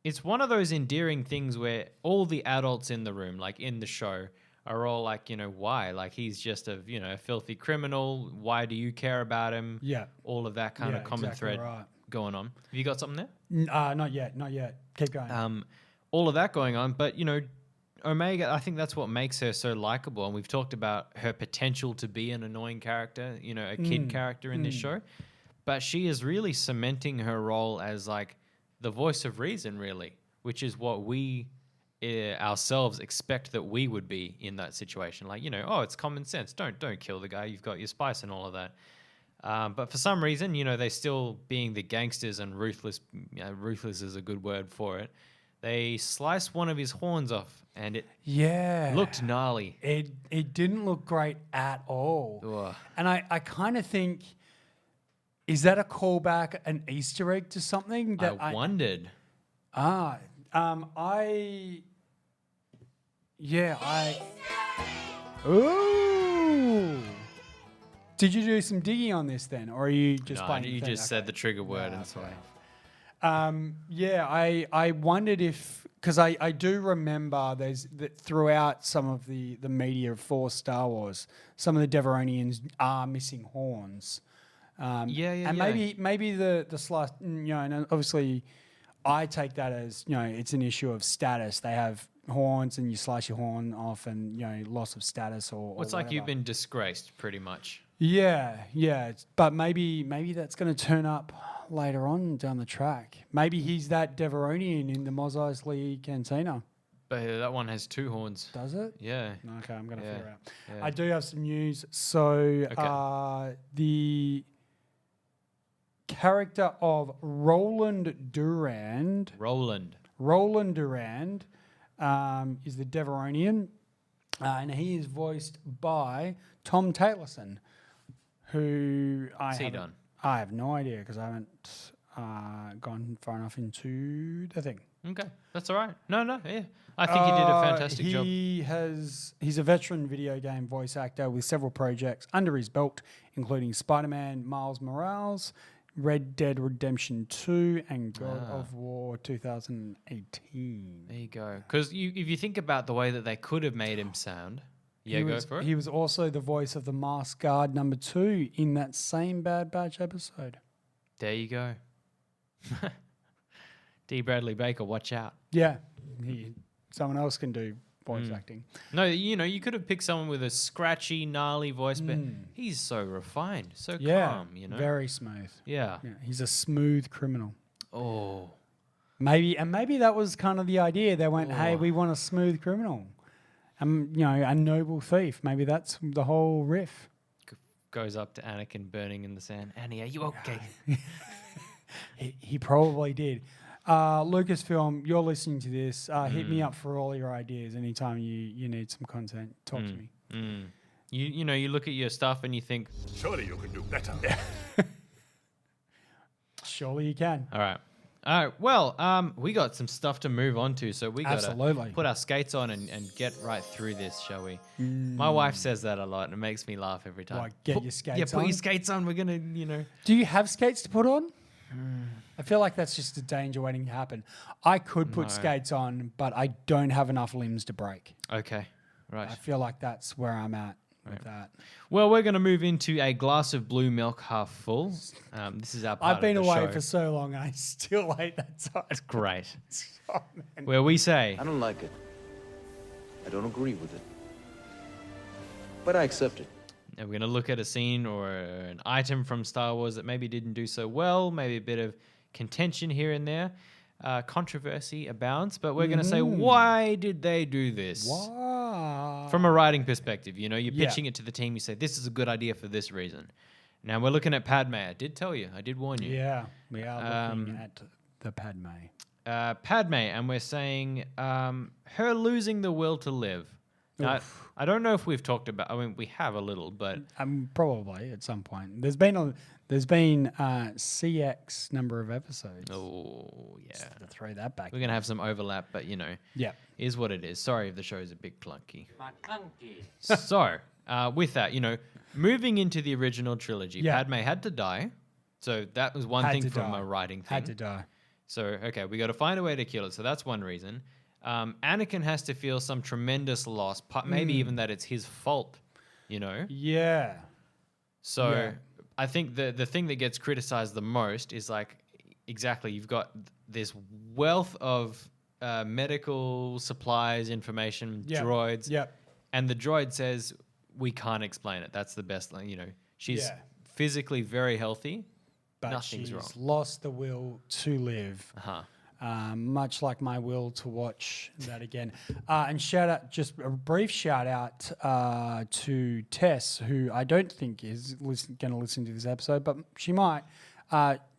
It's one of those endearing things where all the adults in the room, like in the show, are all like, why? Like, he's just a filthy criminal. Why do you care about him? Yeah. All of that kind of common exactly thread right. going on. Have you got something there? Not yet. Keep going. All of that going on, but Omega, I think that's what makes her so likable, and we've talked about her potential to be an annoying character, a kid character in this show, but she is really cementing her role as like the voice of reason, really, which is what we ourselves expect that we would be in that situation. Like, it's common sense. Don't kill the guy. You've got your spice and all of that. But for some reason, they still being the gangsters and ruthless. Ruthless is a good word for it. They sliced one of his horns off, and it looked gnarly. It didn't look great at all. Ugh. And I kind of think, is that a callback, an Easter egg to something? That I wondered. Ooh. Did you do some digging on this then, or are you just playing? You just said the trigger word and so. I wondered if, because I do remember there's that throughout some of the media for Star Wars, some of the Deveronians are missing horns. And maybe the slice, and obviously I take that as, it's an issue of status. They have horns and you slice your horn off and, loss of status or it's like you've been disgraced pretty much. Yeah. But maybe that's going to turn up later on down the track. Maybe he's that Deveronian in the Mos Eisley Cantina. But that one has two horns. Does it? Yeah. Okay, I'm going to figure out. Yeah. I do have some news. So the character of Roland Durand. Roland Durand is the Deveronian, and he is voiced by Tom Taylorson, who I have no idea because I haven't gone far enough into the thing. Okay, that's all right. No, yeah. I think he did a fantastic job. He's a veteran video game voice actor with several projects under his belt, including Spider-Man, Miles Morales, Red Dead Redemption 2, and God of War 2018. There you go. Because if you think about the way that they could have made him sound, go for it. He was also the voice of the Masked Guard number 2 in that same Bad Batch episode. There you go. D. Bradley Baker, watch out. Yeah, someone else can do voice acting. No, you could have picked someone with a scratchy, gnarly voice, but he's so refined, so calm, very smooth. Yeah. He's a smooth criminal. Oh. Maybe that was kind of the idea. They went, hey, we want a smooth criminal. A noble thief. Maybe that's the whole riff. Goes up to Anakin burning in the sand. Annie, are you okay? He probably did. Lucasfilm, you're listening to this. Hit me up for all your ideas anytime you need some content. Talk to me. You look at your stuff and you think, Surely you can do better. Surely you can. All right. Well, we got some stuff to move on to, so we got to put our skates on and get right through this, shall we? My wife says that a lot, and it makes me laugh every time. Like, get your skates on? Put your skates on. We're going to, Do you have skates to put on? I feel like that's just a danger waiting to happen. I could put skates on, but I don't have enough limbs to break. Okay, right. I feel like that's where I'm at with that. Well, we're going to move into a glass of blue milk half full. This is our part I've been of the away show. for so long, and I still hate that side. That's great. Oh, man. Where we say, I don't like it. I don't agree with it. But I accept it. and we're going to look at a scene or an item from Star Wars that maybe didn't do so well, maybe a bit of contention here and there. Controversy abounds, but we're going to say, why did they do this? Wow. From a writing perspective, you're pitching it to the team, you say, this is a good idea for this reason. Now we're looking at Padme. I did tell you, I did warn you. Yeah, we are looking at the Padme. Padme, and we're saying her losing the will to live. Now, I don't know if we've talked about. I mean, we have a little, but probably at some point. There's been CX number of episodes. Oh yeah, Just to throw that back. We're gonna have some overlap, but yeah, is what it is. Sorry if the show's a bit clunky. So with that, moving into the original trilogy, Padme had to die. So that was one thing from a writing thing. Had to die. So okay, we got to find a way to kill it. So that's one reason. Anakin has to feel some tremendous loss, maybe even that it's his fault, Yeah. So I think the thing that gets criticized the most is you've got this wealth of medical supplies, information, droids. Yep. And the droid says, we can't explain it. That's the best line, She's physically very healthy. But Nothing's she's wrong. lost the will to live. Uh-huh. Much like my will to watch that again. And just a brief shout out to Tess, who I don't think is going to listen to this episode, but she might.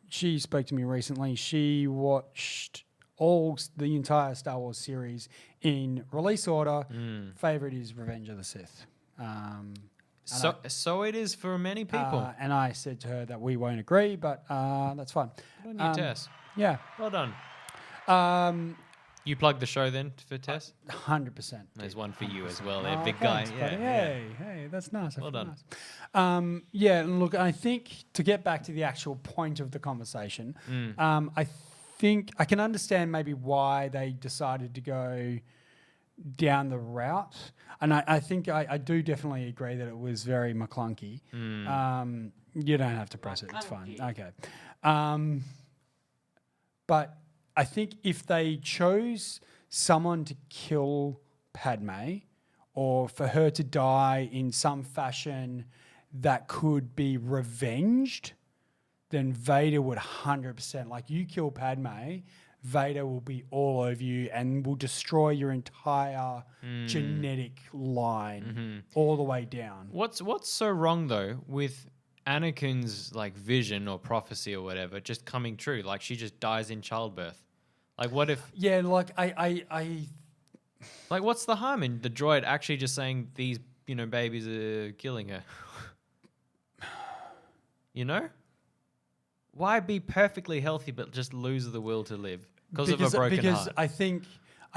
She spoke to me recently. She watched the entire Star Wars series in release order. Favorite is Revenge of the Sith. So it is for many people. And I said to her that we won't agree, but that's fine. Well done, Tess. Yeah. Well done. You plug the show then for Tess? 100%. There's one for you as well, there, Oh, big thanks, guy. buddy. Yeah. Hey, that's nice. Well done. Nice. And look, I think to get back to the actual point of the conversation, I think I can understand maybe why they decided to go down the route. And I think I do definitely agree that it was very McClunky. You don't have to press it. It's fine. Okay. But I think if they chose someone to kill Padme or for her to die in some fashion that could be revenged, then Vader would 100%. Like, you kill Padme, Vader will be all over you and will destroy your entire genetic line all the way down. What's so wrong though with Anakin's like vision or prophecy or whatever just coming true. Like she just dies in childbirth. Like what if? Yeah, like I Like what's the harm in the droid actually just saying these babies are killing her? Why be perfectly healthy but just lose the will to live because of a broken heart? I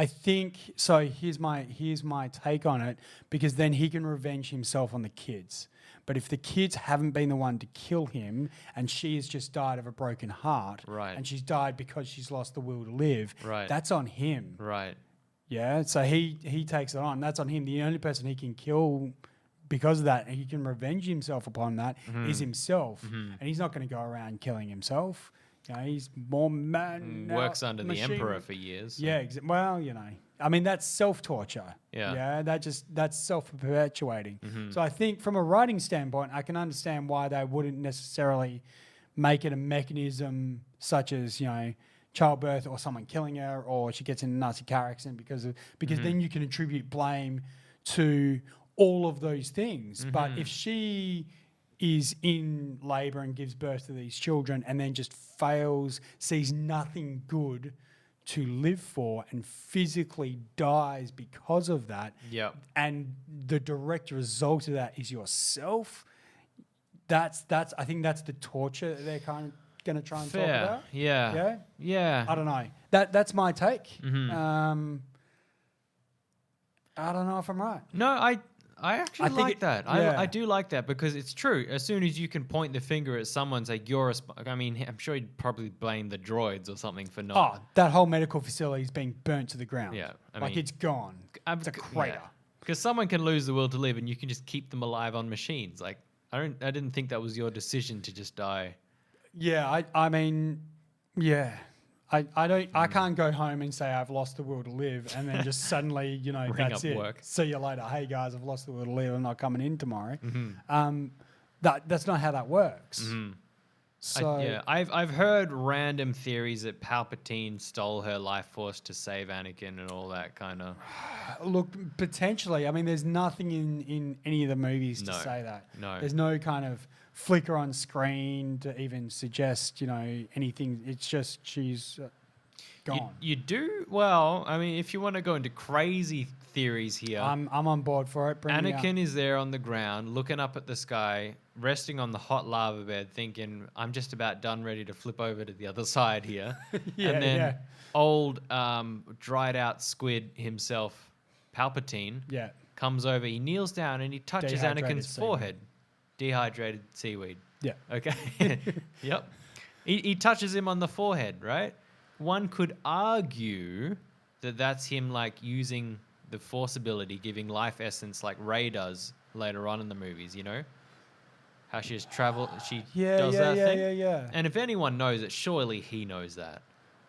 think so. Here's my take on it. Because then he can revenge himself on the kids. But if the kids haven't been the one to kill him, and she has just died of a broken heart, Right. and she's died because she's lost the will to live, Right. that's on him. Right. Yeah. So he takes it on. That's on him. The only person he can kill because of that, and he can revenge himself upon that, is himself. And he's not going to go around killing himself. He's more man. Works under the Emperor for years. So. Yeah. Well, I mean, that's self-torture. Yeah. That's self-perpetuating. So I think from a writing standpoint, I can understand why they wouldn't necessarily make it a mechanism such as, childbirth or someone killing her or she gets in a nasty car accident because then you can attribute blame to all of those things. But if she is in labor and gives birth to these children and then just fails, sees nothing good to live for and physically dies because of that, and the direct result of that is yourself, I think that's the torture that they're kind of going to try and talk about. Yeah. I don't know. That's my take. Mm-hmm. I don't know if I'm right. No, I actually like that. Yeah. I do like that because it's true. As soon as you can point the finger at someone, say you're I mean, I'm sure he'd probably blame the droids or something for not. Oh, that whole medical facility is being burnt to the ground. Yeah, I mean, it's gone. It's a crater. Because someone can lose the will to live, and you can just keep them alive on machines. Like I didn't think that was your decision to just die. Yeah, I mean, yeah. I can't go home and say I've lost the will to live and then just suddenly, that's it. Work. See you later. Hey guys, I've lost the will to live. I'm not coming in tomorrow. That's not how that works. So I've heard random theories that Palpatine stole her life force to save Anakin and all that kind of. Look, potentially. I mean, there's nothing in any of the movies to say that. No. There's no kind of flicker on screen to even suggest, anything. It's just she's gone. You do well. I mean, if you want to go into crazy theories here, I'm on board for it. Bring Anakin is there on the ground, looking up at the sky, resting on the hot lava bed, thinking, "I'm just about done, ready to flip over to the other side here." And then old dried out squid himself, Palpatine, comes over. He kneels down and he touches Anakin's forehead. Dehydrated seaweed. Yeah. Okay. Yep. He touches him on the forehead, right? One could argue that that's him like using the Force ability, giving life essence like Rey does later on in the movies, How she just does that thing. Yeah. And if anyone knows it, surely he knows that.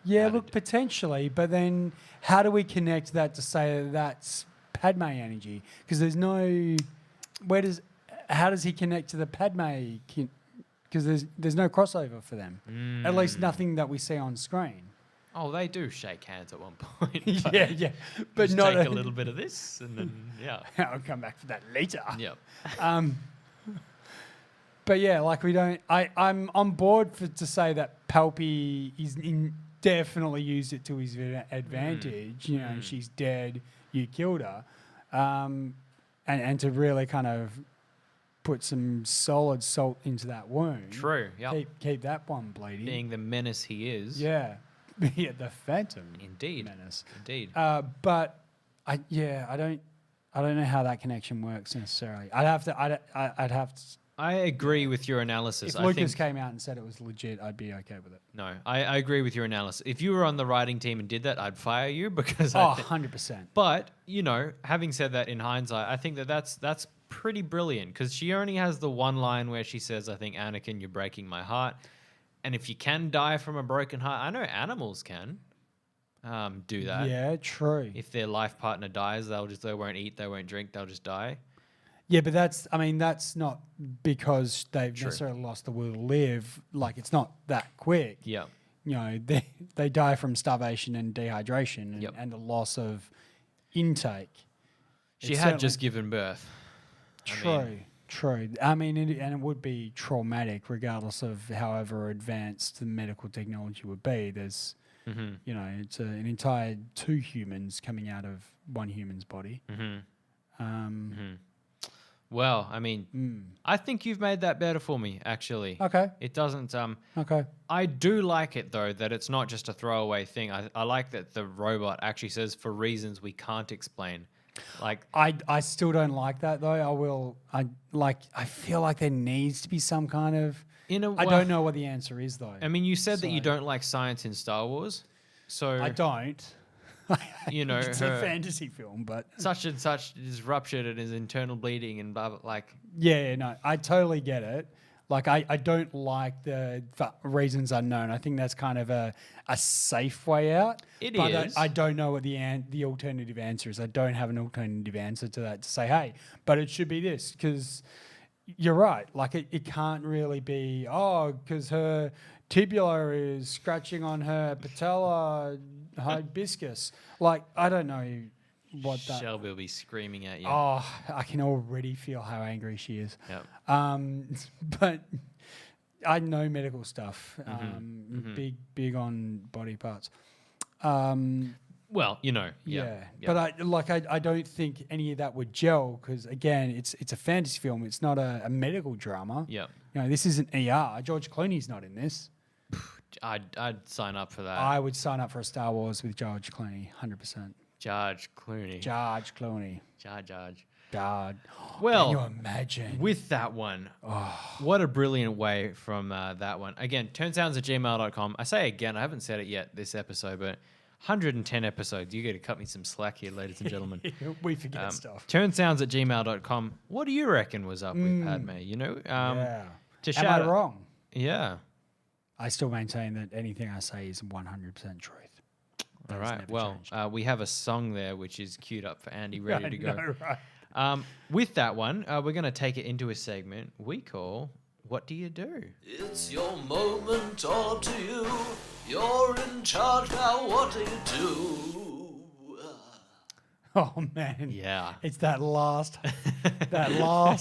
Yeah, look, potentially. But then how do we connect that to say that that's Padme energy? Because there's no... How does he connect to the Padme? Because there's no crossover for them. At least nothing that we see on screen. Oh, they do shake hands at one point. Yeah. But just not take a little bit of this and then, I'll come back for that later. Yep. But yeah, like we don't... I'm on board to say that Palpy is definitely used it to his advantage. She's dead, you killed her. And to really kind of put some solid salt into that wound. True, yep. Keep that one bleeding. Being the menace he is. Yeah. Yeah, the Phantom. Indeed. Menace. Indeed. But I don't know how that connection works necessarily. I'd have to. I agree with your analysis. If Lucas came out and said it was legit, I'd be okay with it. No, I agree with your analysis. If you were on the writing team and did that, I'd fire you because 100%. But, having said that in hindsight, I think that's pretty brilliant because she only has the one line where she says, I think, Anakin, you're breaking my heart. And if you can die from a broken heart, I know animals can do that. Yeah, true. If their life partner dies, they won't eat, they won't drink, they'll just die. Yeah, but that's not because they've necessarily lost the will to live. Like, it's not that quick. Yeah. They die from starvation and dehydration and the loss of intake. She had just given birth. True. True. I mean, it would be traumatic regardless of however advanced the medical technology would be. There's, you know, it's an entire 2 humans coming out of 1 human's body. Well, I mean, I think you've made that better for me, actually. Okay. It doesn't. Okay. I do like it, though, that it's not just a throwaway thing. I like that the robot actually says, for reasons we can't explain. Like, I still don't like that though. I feel like there needs to be some kind of. I don't know what the answer is though. I mean, you said that you don't like science in Star Wars, so I don't. You know, it's a fantasy film, but such and such is ruptured and is internal bleeding and blah blah. Like, no, I totally get it. Like, I don't like the for reasons unknown. I think that's kind of a safe way out. It but is. I don't know what the alternative answer is. I don't have an alternative answer to that to say, hey, but it should be this, because you're right. Like, it can't really be, because her tibia is scratching on her patella hibiscus. Like, I don't know what that... Shelby will be screaming at you. Oh, I can already feel how angry she is. Yep. But I know medical stuff. Big on body parts. Well, you know, Yeah. But I don't think any of that would gel because, again, it's a fantasy film. It's not a medical drama. Yeah. You know, this isn't ER. George Clooney's not in this. I'd sign up for that. I would sign up for a Star Wars with George Clooney, 100%. George Clooney. George Clooney. George. God. Well, can you imagine? With that one, what a brilliant way from that one. Again, turnsounds@gmail.com. I say again, I haven't said it yet this episode, but 110 episodes. You got to cut me some slack here, ladies and gentlemen. We forget stuff. Turnsounds@gmail.com. What do you reckon was up with Padme? You know, Yeah. to Am shout I wrong? Yeah. I still maintain that anything I say is 100% truth. All right. Well, we have a song there which is queued up for Andy, ready to go. know, right? With that one, we're going to take it into a segment we call What Do You Do? It's your moment, all to you. You're in charge now, what do you do? Oh man, Yeah. it's that last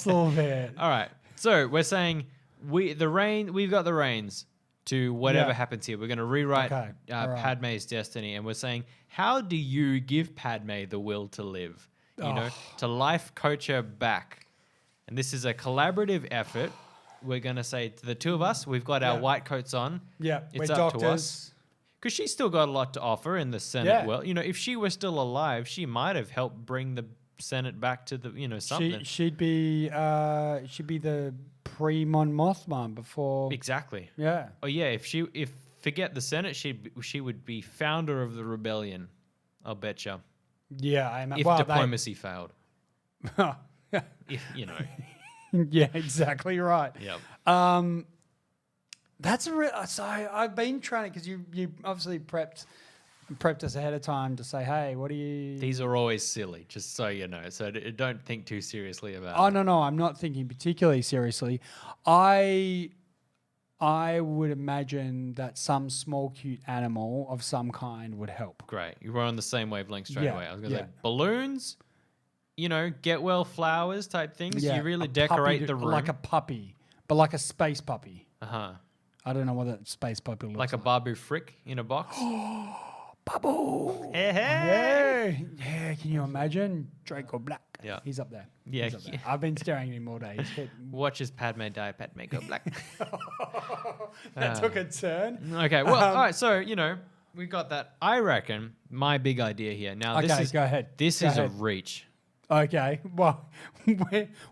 little bit. All right. So we're saying we've got the reins to whatever Yeah. happens here. We're going to rewrite Okay, all right. Padme's destiny, and we're saying, how do you give Padme the will to live? You know, to life coach her back. And this is a collaborative effort. We're going to say to the two of us, we've got our white coats on. Yeah, It's we're up doctors. to us. Because she's still got a lot to offer in the Senate. Yeah. Well, you know, if she were still alive, she might have helped bring the Senate back to the, you know, something. She'd be the pre-Mon Mothma before. Exactly. Yeah. Oh yeah, if forget the Senate, she would be founder of the rebellion. I'll betcha. Yeah, I If diplomacy failed. If you know. Yeah, exactly right. Yep. That's so I've been trying because you obviously prepped us ahead of time to say, hey, what do you? These are always silly, just so you know. So don't think too seriously about Oh it. no, I'm not thinking particularly seriously. I would imagine that some small cute animal of some kind would help. Great. You were on the same wavelength straight Yeah, away. I was gonna say yeah. balloons, you know, get well flowers type things. Yeah, You really a decorate puppy the room. like a puppy, but like a space puppy. Uh-huh. I don't know what that space puppy looks Like a Babu Frick in a box. Babu. Hey, hey. Yeah, can you imagine? Draco Black. Yeah. He's up there. Yeah, He's up there. yeah. I've been staring at him all day. He's hit- Watches Padme die, Padme go black. that took a turn. Okay, well, all right, so, you know, we got that. I reckon my big idea here. Now, this Okay, is go ahead. This Go is a ahead. reach. Okay. Well,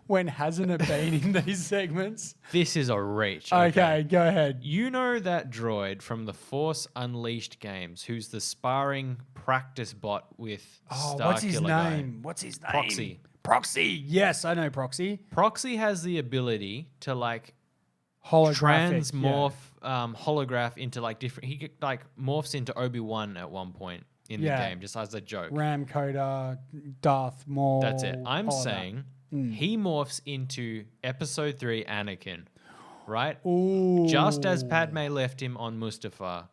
when hasn't it been in these segments? This is a reach. Okay, go ahead. You know that droid from the Force Unleashed games who's the sparring practice bot with Oh, Starkiller what's his guy? name? What's his name? Proxy. Proxy. Yes, I know Proxy. Proxy has the ability to like Holographic. transmorph holograph into like different. He like morphs into Obi-Wan at one point in the Yeah. game, just as a joke. Ram Coda, Darth Maul. That's it. I'm all that. saying Mm. he morphs into Episode 3 Anakin, right? Ooh. Just as Padme left him on Mustafar.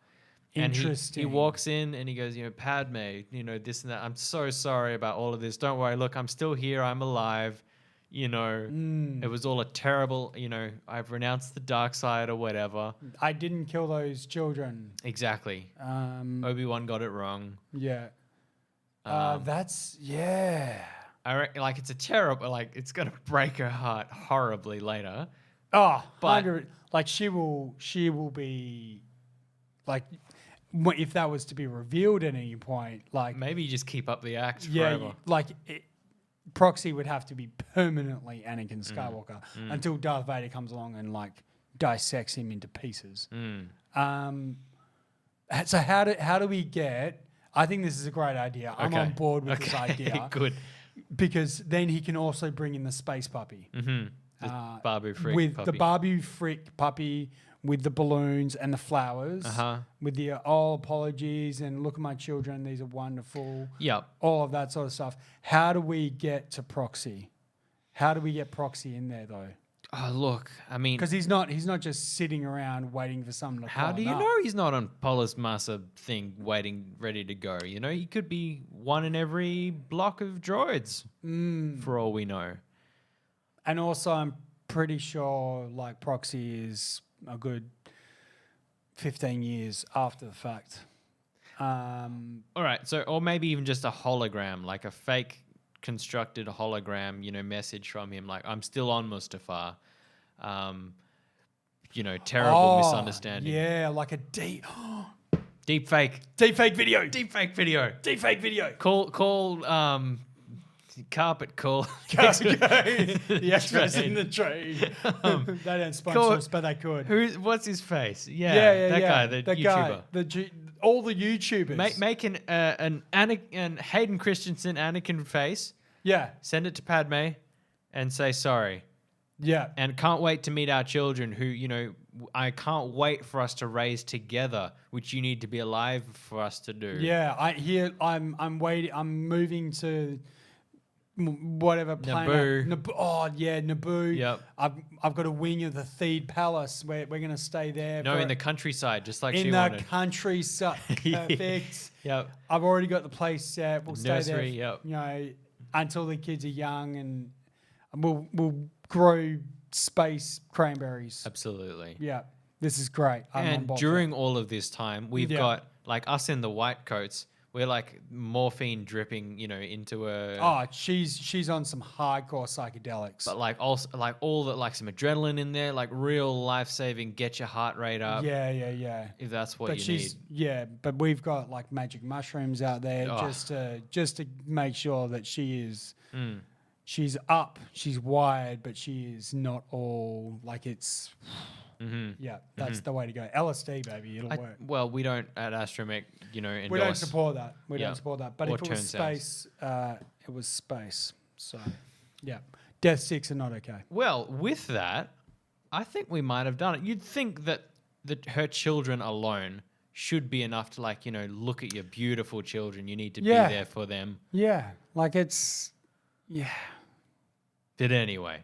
And he Interesting. walks in and he goes, you know, Padme, you know, this and that. I'm so sorry about all of this. Don't worry. Look, I'm still here. I'm alive. You know, it was all a terrible, you know, I've renounced the dark side or whatever. I didn't kill those children. Exactly. Obi-Wan got it wrong. Yeah. That's I like it's a terrible, like it's gonna break her heart horribly later. Oh, But- like she will be like if that was to be revealed at any point, like Maybe you just keep up the act yeah, forever. like Proxy would have to be permanently Anakin Skywalker until Darth Vader comes along and like dissects him into pieces. So how do we get? I think this is a great idea. I'm on board with this idea. Good. Because then he can also bring in the space puppy. Babu Frick with puppy. the Babu Frick puppy with the balloons and the flowers. With the apologies and look at my children, these are wonderful. Yep. All of that sort of stuff. How do we get to Proxy? How do we get Proxy in there though? Oh, look, I mean, Because he's not just sitting around waiting for someone to how call do him you up. know he's not on Polis Massa thing waiting, ready to go? You know, he could be one in every block of droids for all we know. And also, I'm pretty sure like Proxy is a good 15 years after the fact. All right, so or maybe even just a hologram, like a fake constructed hologram, you know, message from him, like I'm still on Mustafar. You know, terrible misunderstanding. Yeah, like a deep Deep fake video. Deep fake video. Call carpet call. The extras in the train. They don't sponsor us, but they could. What's his face? Yeah, that guy, the YouTuber. All the YouTubers. Make an Hayden Christensen Anakin face. Yeah, Send it to Padme, and say sorry. yeah. And can't wait to meet our children. Who, you know, I can't wait for us to raise together, which you need to be alive for us to do. Yeah, I'm waiting. I'm moving to whatever planet. Naboo. Yep. I've got a wing of the Theed Palace. We're gonna stay there. No, in the countryside, just like she in the wanted. countryside. Perfect. Yep. I've already got the place set. We'll stay there. Nursery, yep. You know, until the kids are young, and we'll grow space cranberries. Absolutely. Yeah, this is great. I'm on And board for during all of this time, we've Yeah. got like us in the white coats. We're like morphine dripping, you know, into a. it. Oh, she's on some hardcore psychedelics. But like also like all that, like some adrenaline in there, like real life saving, get your heart rate up. Yeah. If that's what But you she's need. but we've got like magic mushrooms out there Oh. just to make sure that she is Mm. she's up, she's wired, but she is not all like it's. Yeah, that's the way to go. LSD, baby, it'll work. Well, we don't at Astromech, you know, endorse. We don't support that. We Yeah. don't support that. But Or if it was turn sounds. space, it was space. So, yeah, death sticks are not okay. Well, with that, I think we might have done it. You'd think that her children alone should be enough to, like, you know, look at your beautiful children. You need to Yeah. be there for them. Yeah, like it's But anyway.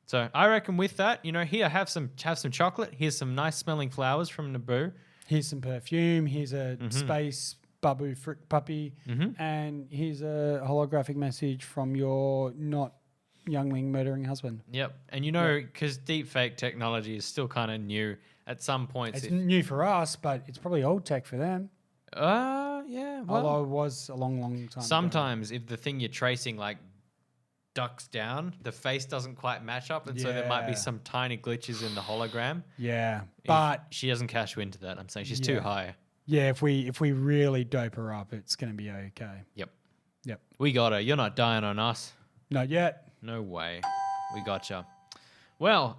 So I reckon with that, you know, here have some chocolate. Here's some nice smelling flowers from Naboo. Here's some perfume. Here's a Mm-hmm. space Babu Frick puppy, and here's a holographic message from your not youngling murdering husband. Yep. And you know, because deep fake technology is still kind of new. At some points, It's new for us, but it's probably old tech for them. yeah. Well, Although it was a long time ago. sometimes if the thing you're tracing like ducks down, the face doesn't quite match up, and so there might be Yeah. some tiny glitches in the hologram. Yeah, If but she doesn't cash you into that. I'm saying she's too Yeah. high. yeah, if we really dope her up, it's going to be okay. Yep. Yep. We got her. You're not dying on us. Not yet. No way. We gotcha. Well,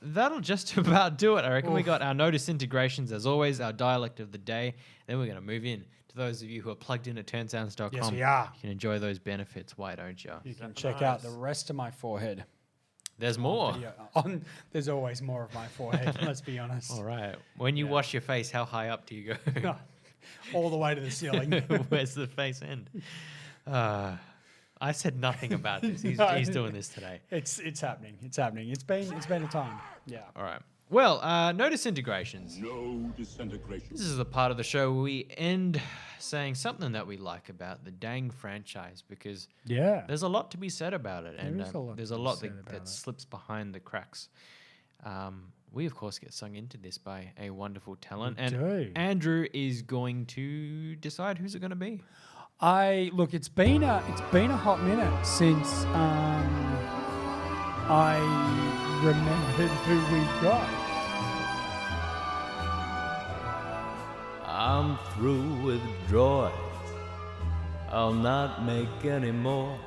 that'll just about do it. I reckon we got our notice integrations as always, our dialect of the day. Then we're going to move in to those of you who are plugged in at turnsounds.com. Yes, we are. You can enjoy those benefits. Why don't you? You can check out the rest of my forehead. There's more. There's always more of my forehead. Let's be honest. All right. When you wash your face, how high up do you go? All the way to the ceiling. Where's the face end? I said nothing about this. He's doing this today. It's happening. It's happening. It's been a time. Yeah. All right. Well, no disintegrations. No disintegration. This is the part of the show where we end saying something that we like about the dang franchise because there's a lot to be said about it, and there's a lot that slips behind the cracks. We, of course, get sung into this by a wonderful talent, and Andrew is going to decide who's it going to be. Look, it's been a hot minute since I remembered who we got. I'm through with droids. I'll not make any more.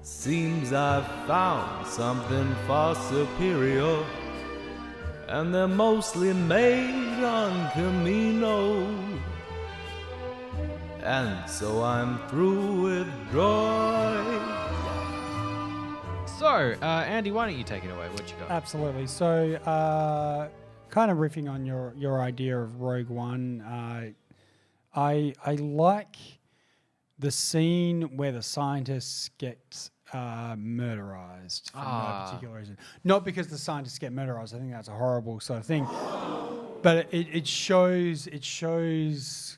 Seems I've found something far superior, and they're mostly made on Camino. And so I'm through with droids. So, Andy, why don't you take it away? What you got? Absolutely. So, kind of riffing on your idea of Rogue One, I like the scene where the scientists get murderized for no particular reason. Not because the scientists get murderized. I think that's a horrible sort of thing. But it shows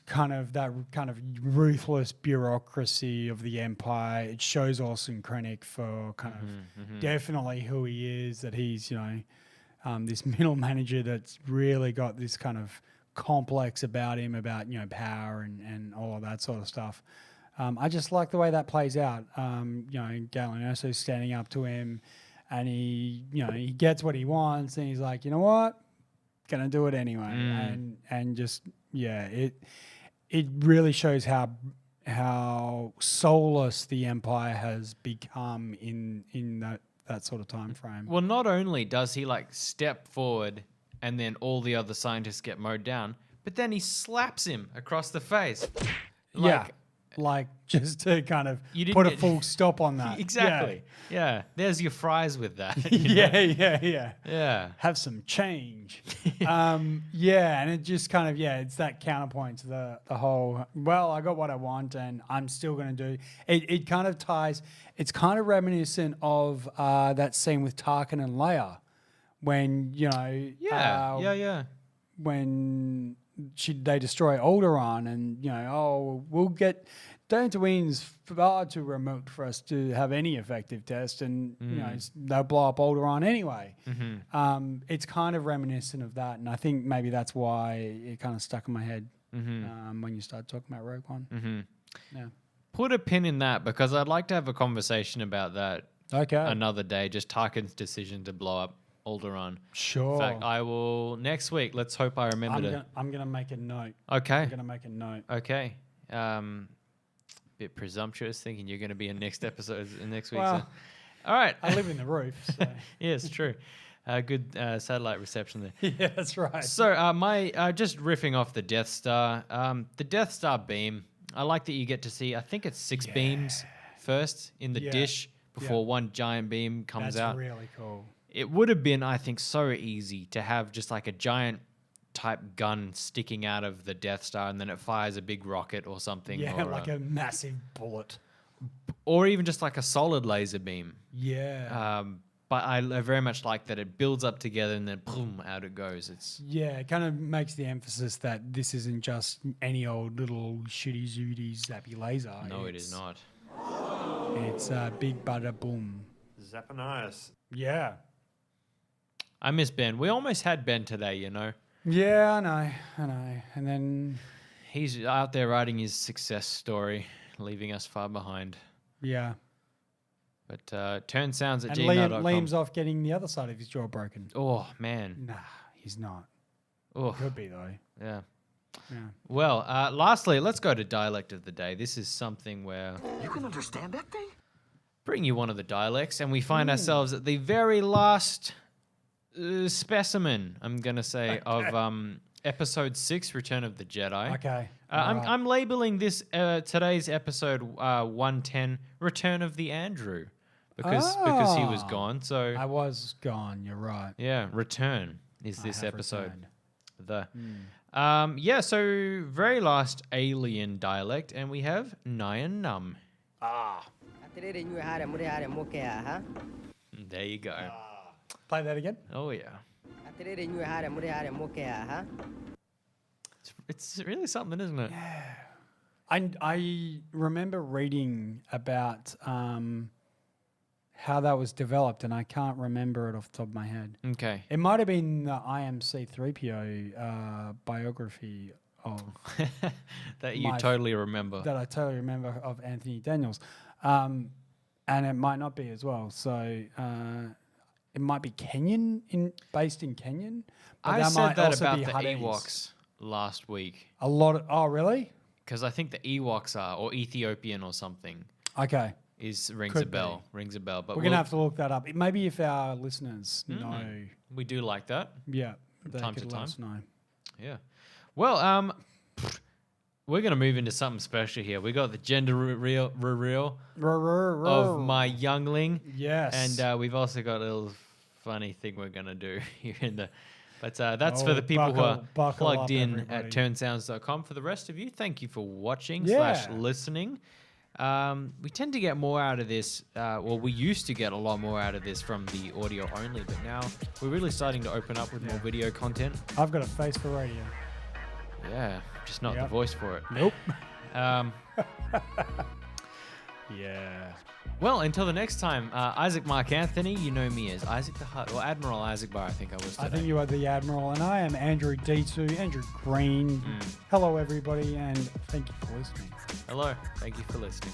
kind of that kind of ruthless bureaucracy of the Empire. It shows Orson Krennic for kind of definitely who he is. That he's this middle manager that's really got this kind of complex about him, about power and all of that sort of stuff. I just like the way that plays out. Galen Erso's standing up to him, and he gets what he wants, and he's like, you know what? Gonna do it anyway, and just it really shows how soulless the Empire has become in that sort of time frame. Well, not only does he step forward and then all the other scientists get mowed down, but then he slaps him across the face. Just to kind of put a full stop on that. Exactly. Yeah. There's your fries with that. Yeah. Have some change. And it just kind of, it's that counterpoint to the whole, well, I got what I want and I'm still going to do. It kind of ties, it's kind of reminiscent of that scene with Tarkin and Leia when, when they destroy Alderaan and, we'll get Dantooine's far too remote for us to have any effective test and, they'll blow up Alderaan anyway. It's kind of reminiscent of that. And I think maybe that's why it kind of stuck in my head when you started talking about Rogue One. Yeah. Put a pin in that because I'd like to have a conversation about that another day, just Tarkin's decision to blow up Alderaan. Sure. In fact, I will next week. Let's hope I remember I'm going to make a note. Okay. I'm going to make a note. Okay. Bit presumptuous thinking you're going to be in next episode next week. Well, so. All right. I live in the roof. So. Yeah, it's true. Good satellite reception there. Yeah, that's right. So my just riffing off the Death Star. The Death Star beam. I like that you get to see. I think it's 6 beams first in the dish before one giant beam comes out. That's really cool. It would have been, I think, so easy to have just like a giant type gun sticking out of the Death Star and then it fires a big rocket or something. Yeah, or like a massive bullet. Or even just like a solid laser beam. Yeah. But I very much like that it builds up together and then boom, out it goes. It kind of makes the emphasis that this isn't just any old little shooty zooty zappy laser. No, it is not. It's big bada boom. Zappanias. Yeah. I miss Ben. We almost had Ben today, Yeah, I know. And then he's out there writing his success story, leaving us far behind. Yeah. But turn-sounds at and gmail.com. Liam's off getting the other side of his jaw broken. Oh, man. Nah, he's not. Oh. Could be, though. Yeah. Yeah. Well, lastly, let's go to dialect of the day. This is something where... You can understand that thing? Bring you one of the dialects, and we find ourselves at the very last specimen, I'm going to say, of Episode 6, Return of the Jedi. Okay. I'm labeling this today's episode 110, Return of the Andrew, because he was gone. So I was gone, you're right. Yeah, Return is this episode. Returned. So very last alien dialect, and we have Nyan Num. There you go. Play that again. Oh, yeah. It's really something, isn't it? I remember reading about how that was developed, and I can't remember it off the top of my head. Okay. It might have been the IMC3PO biography of That you totally remember. that I totally remember of Anthony Daniels, and it might not be as well. So it might be Kenyan, based in Kenyan. But I that said might that also about be the Hades. Ewoks last week. A lot of, oh really? Because I think the Ewoks are, or Ethiopian or something, Okay. rings Could a bell. be. Rings a bell. But We're gonna have to look that up. Maybe if our listeners know, we do like that. yeah, they time could to let time. us know. Yeah. Well, we're gonna move into something special here. We got the gender reveal of my youngling. Yes. And we've also got a little funny thing we're gonna do here in the. But that's for Oh, the people who are buckle plugged up, in everybody. at turnsounds.com. For the rest of you, thank you for watching Yeah. / listening. We tend to get more out of this. Well, we used to get a lot more out of this from the audio only, but now we're really starting to open up with more video content. I've got a face for radio. Yeah, just not the Yep. voice for it. Nope. Um, Yeah. well, until the next time, Isaac Mark Anthony, you know me as Isaac the Hutt, or Admiral Isaac Bar, I think I was today. I think you are the Admiral, and I am Andrew D2, Andrew Green. Hello, everybody, and thank you for listening. Hello, thank you for listening.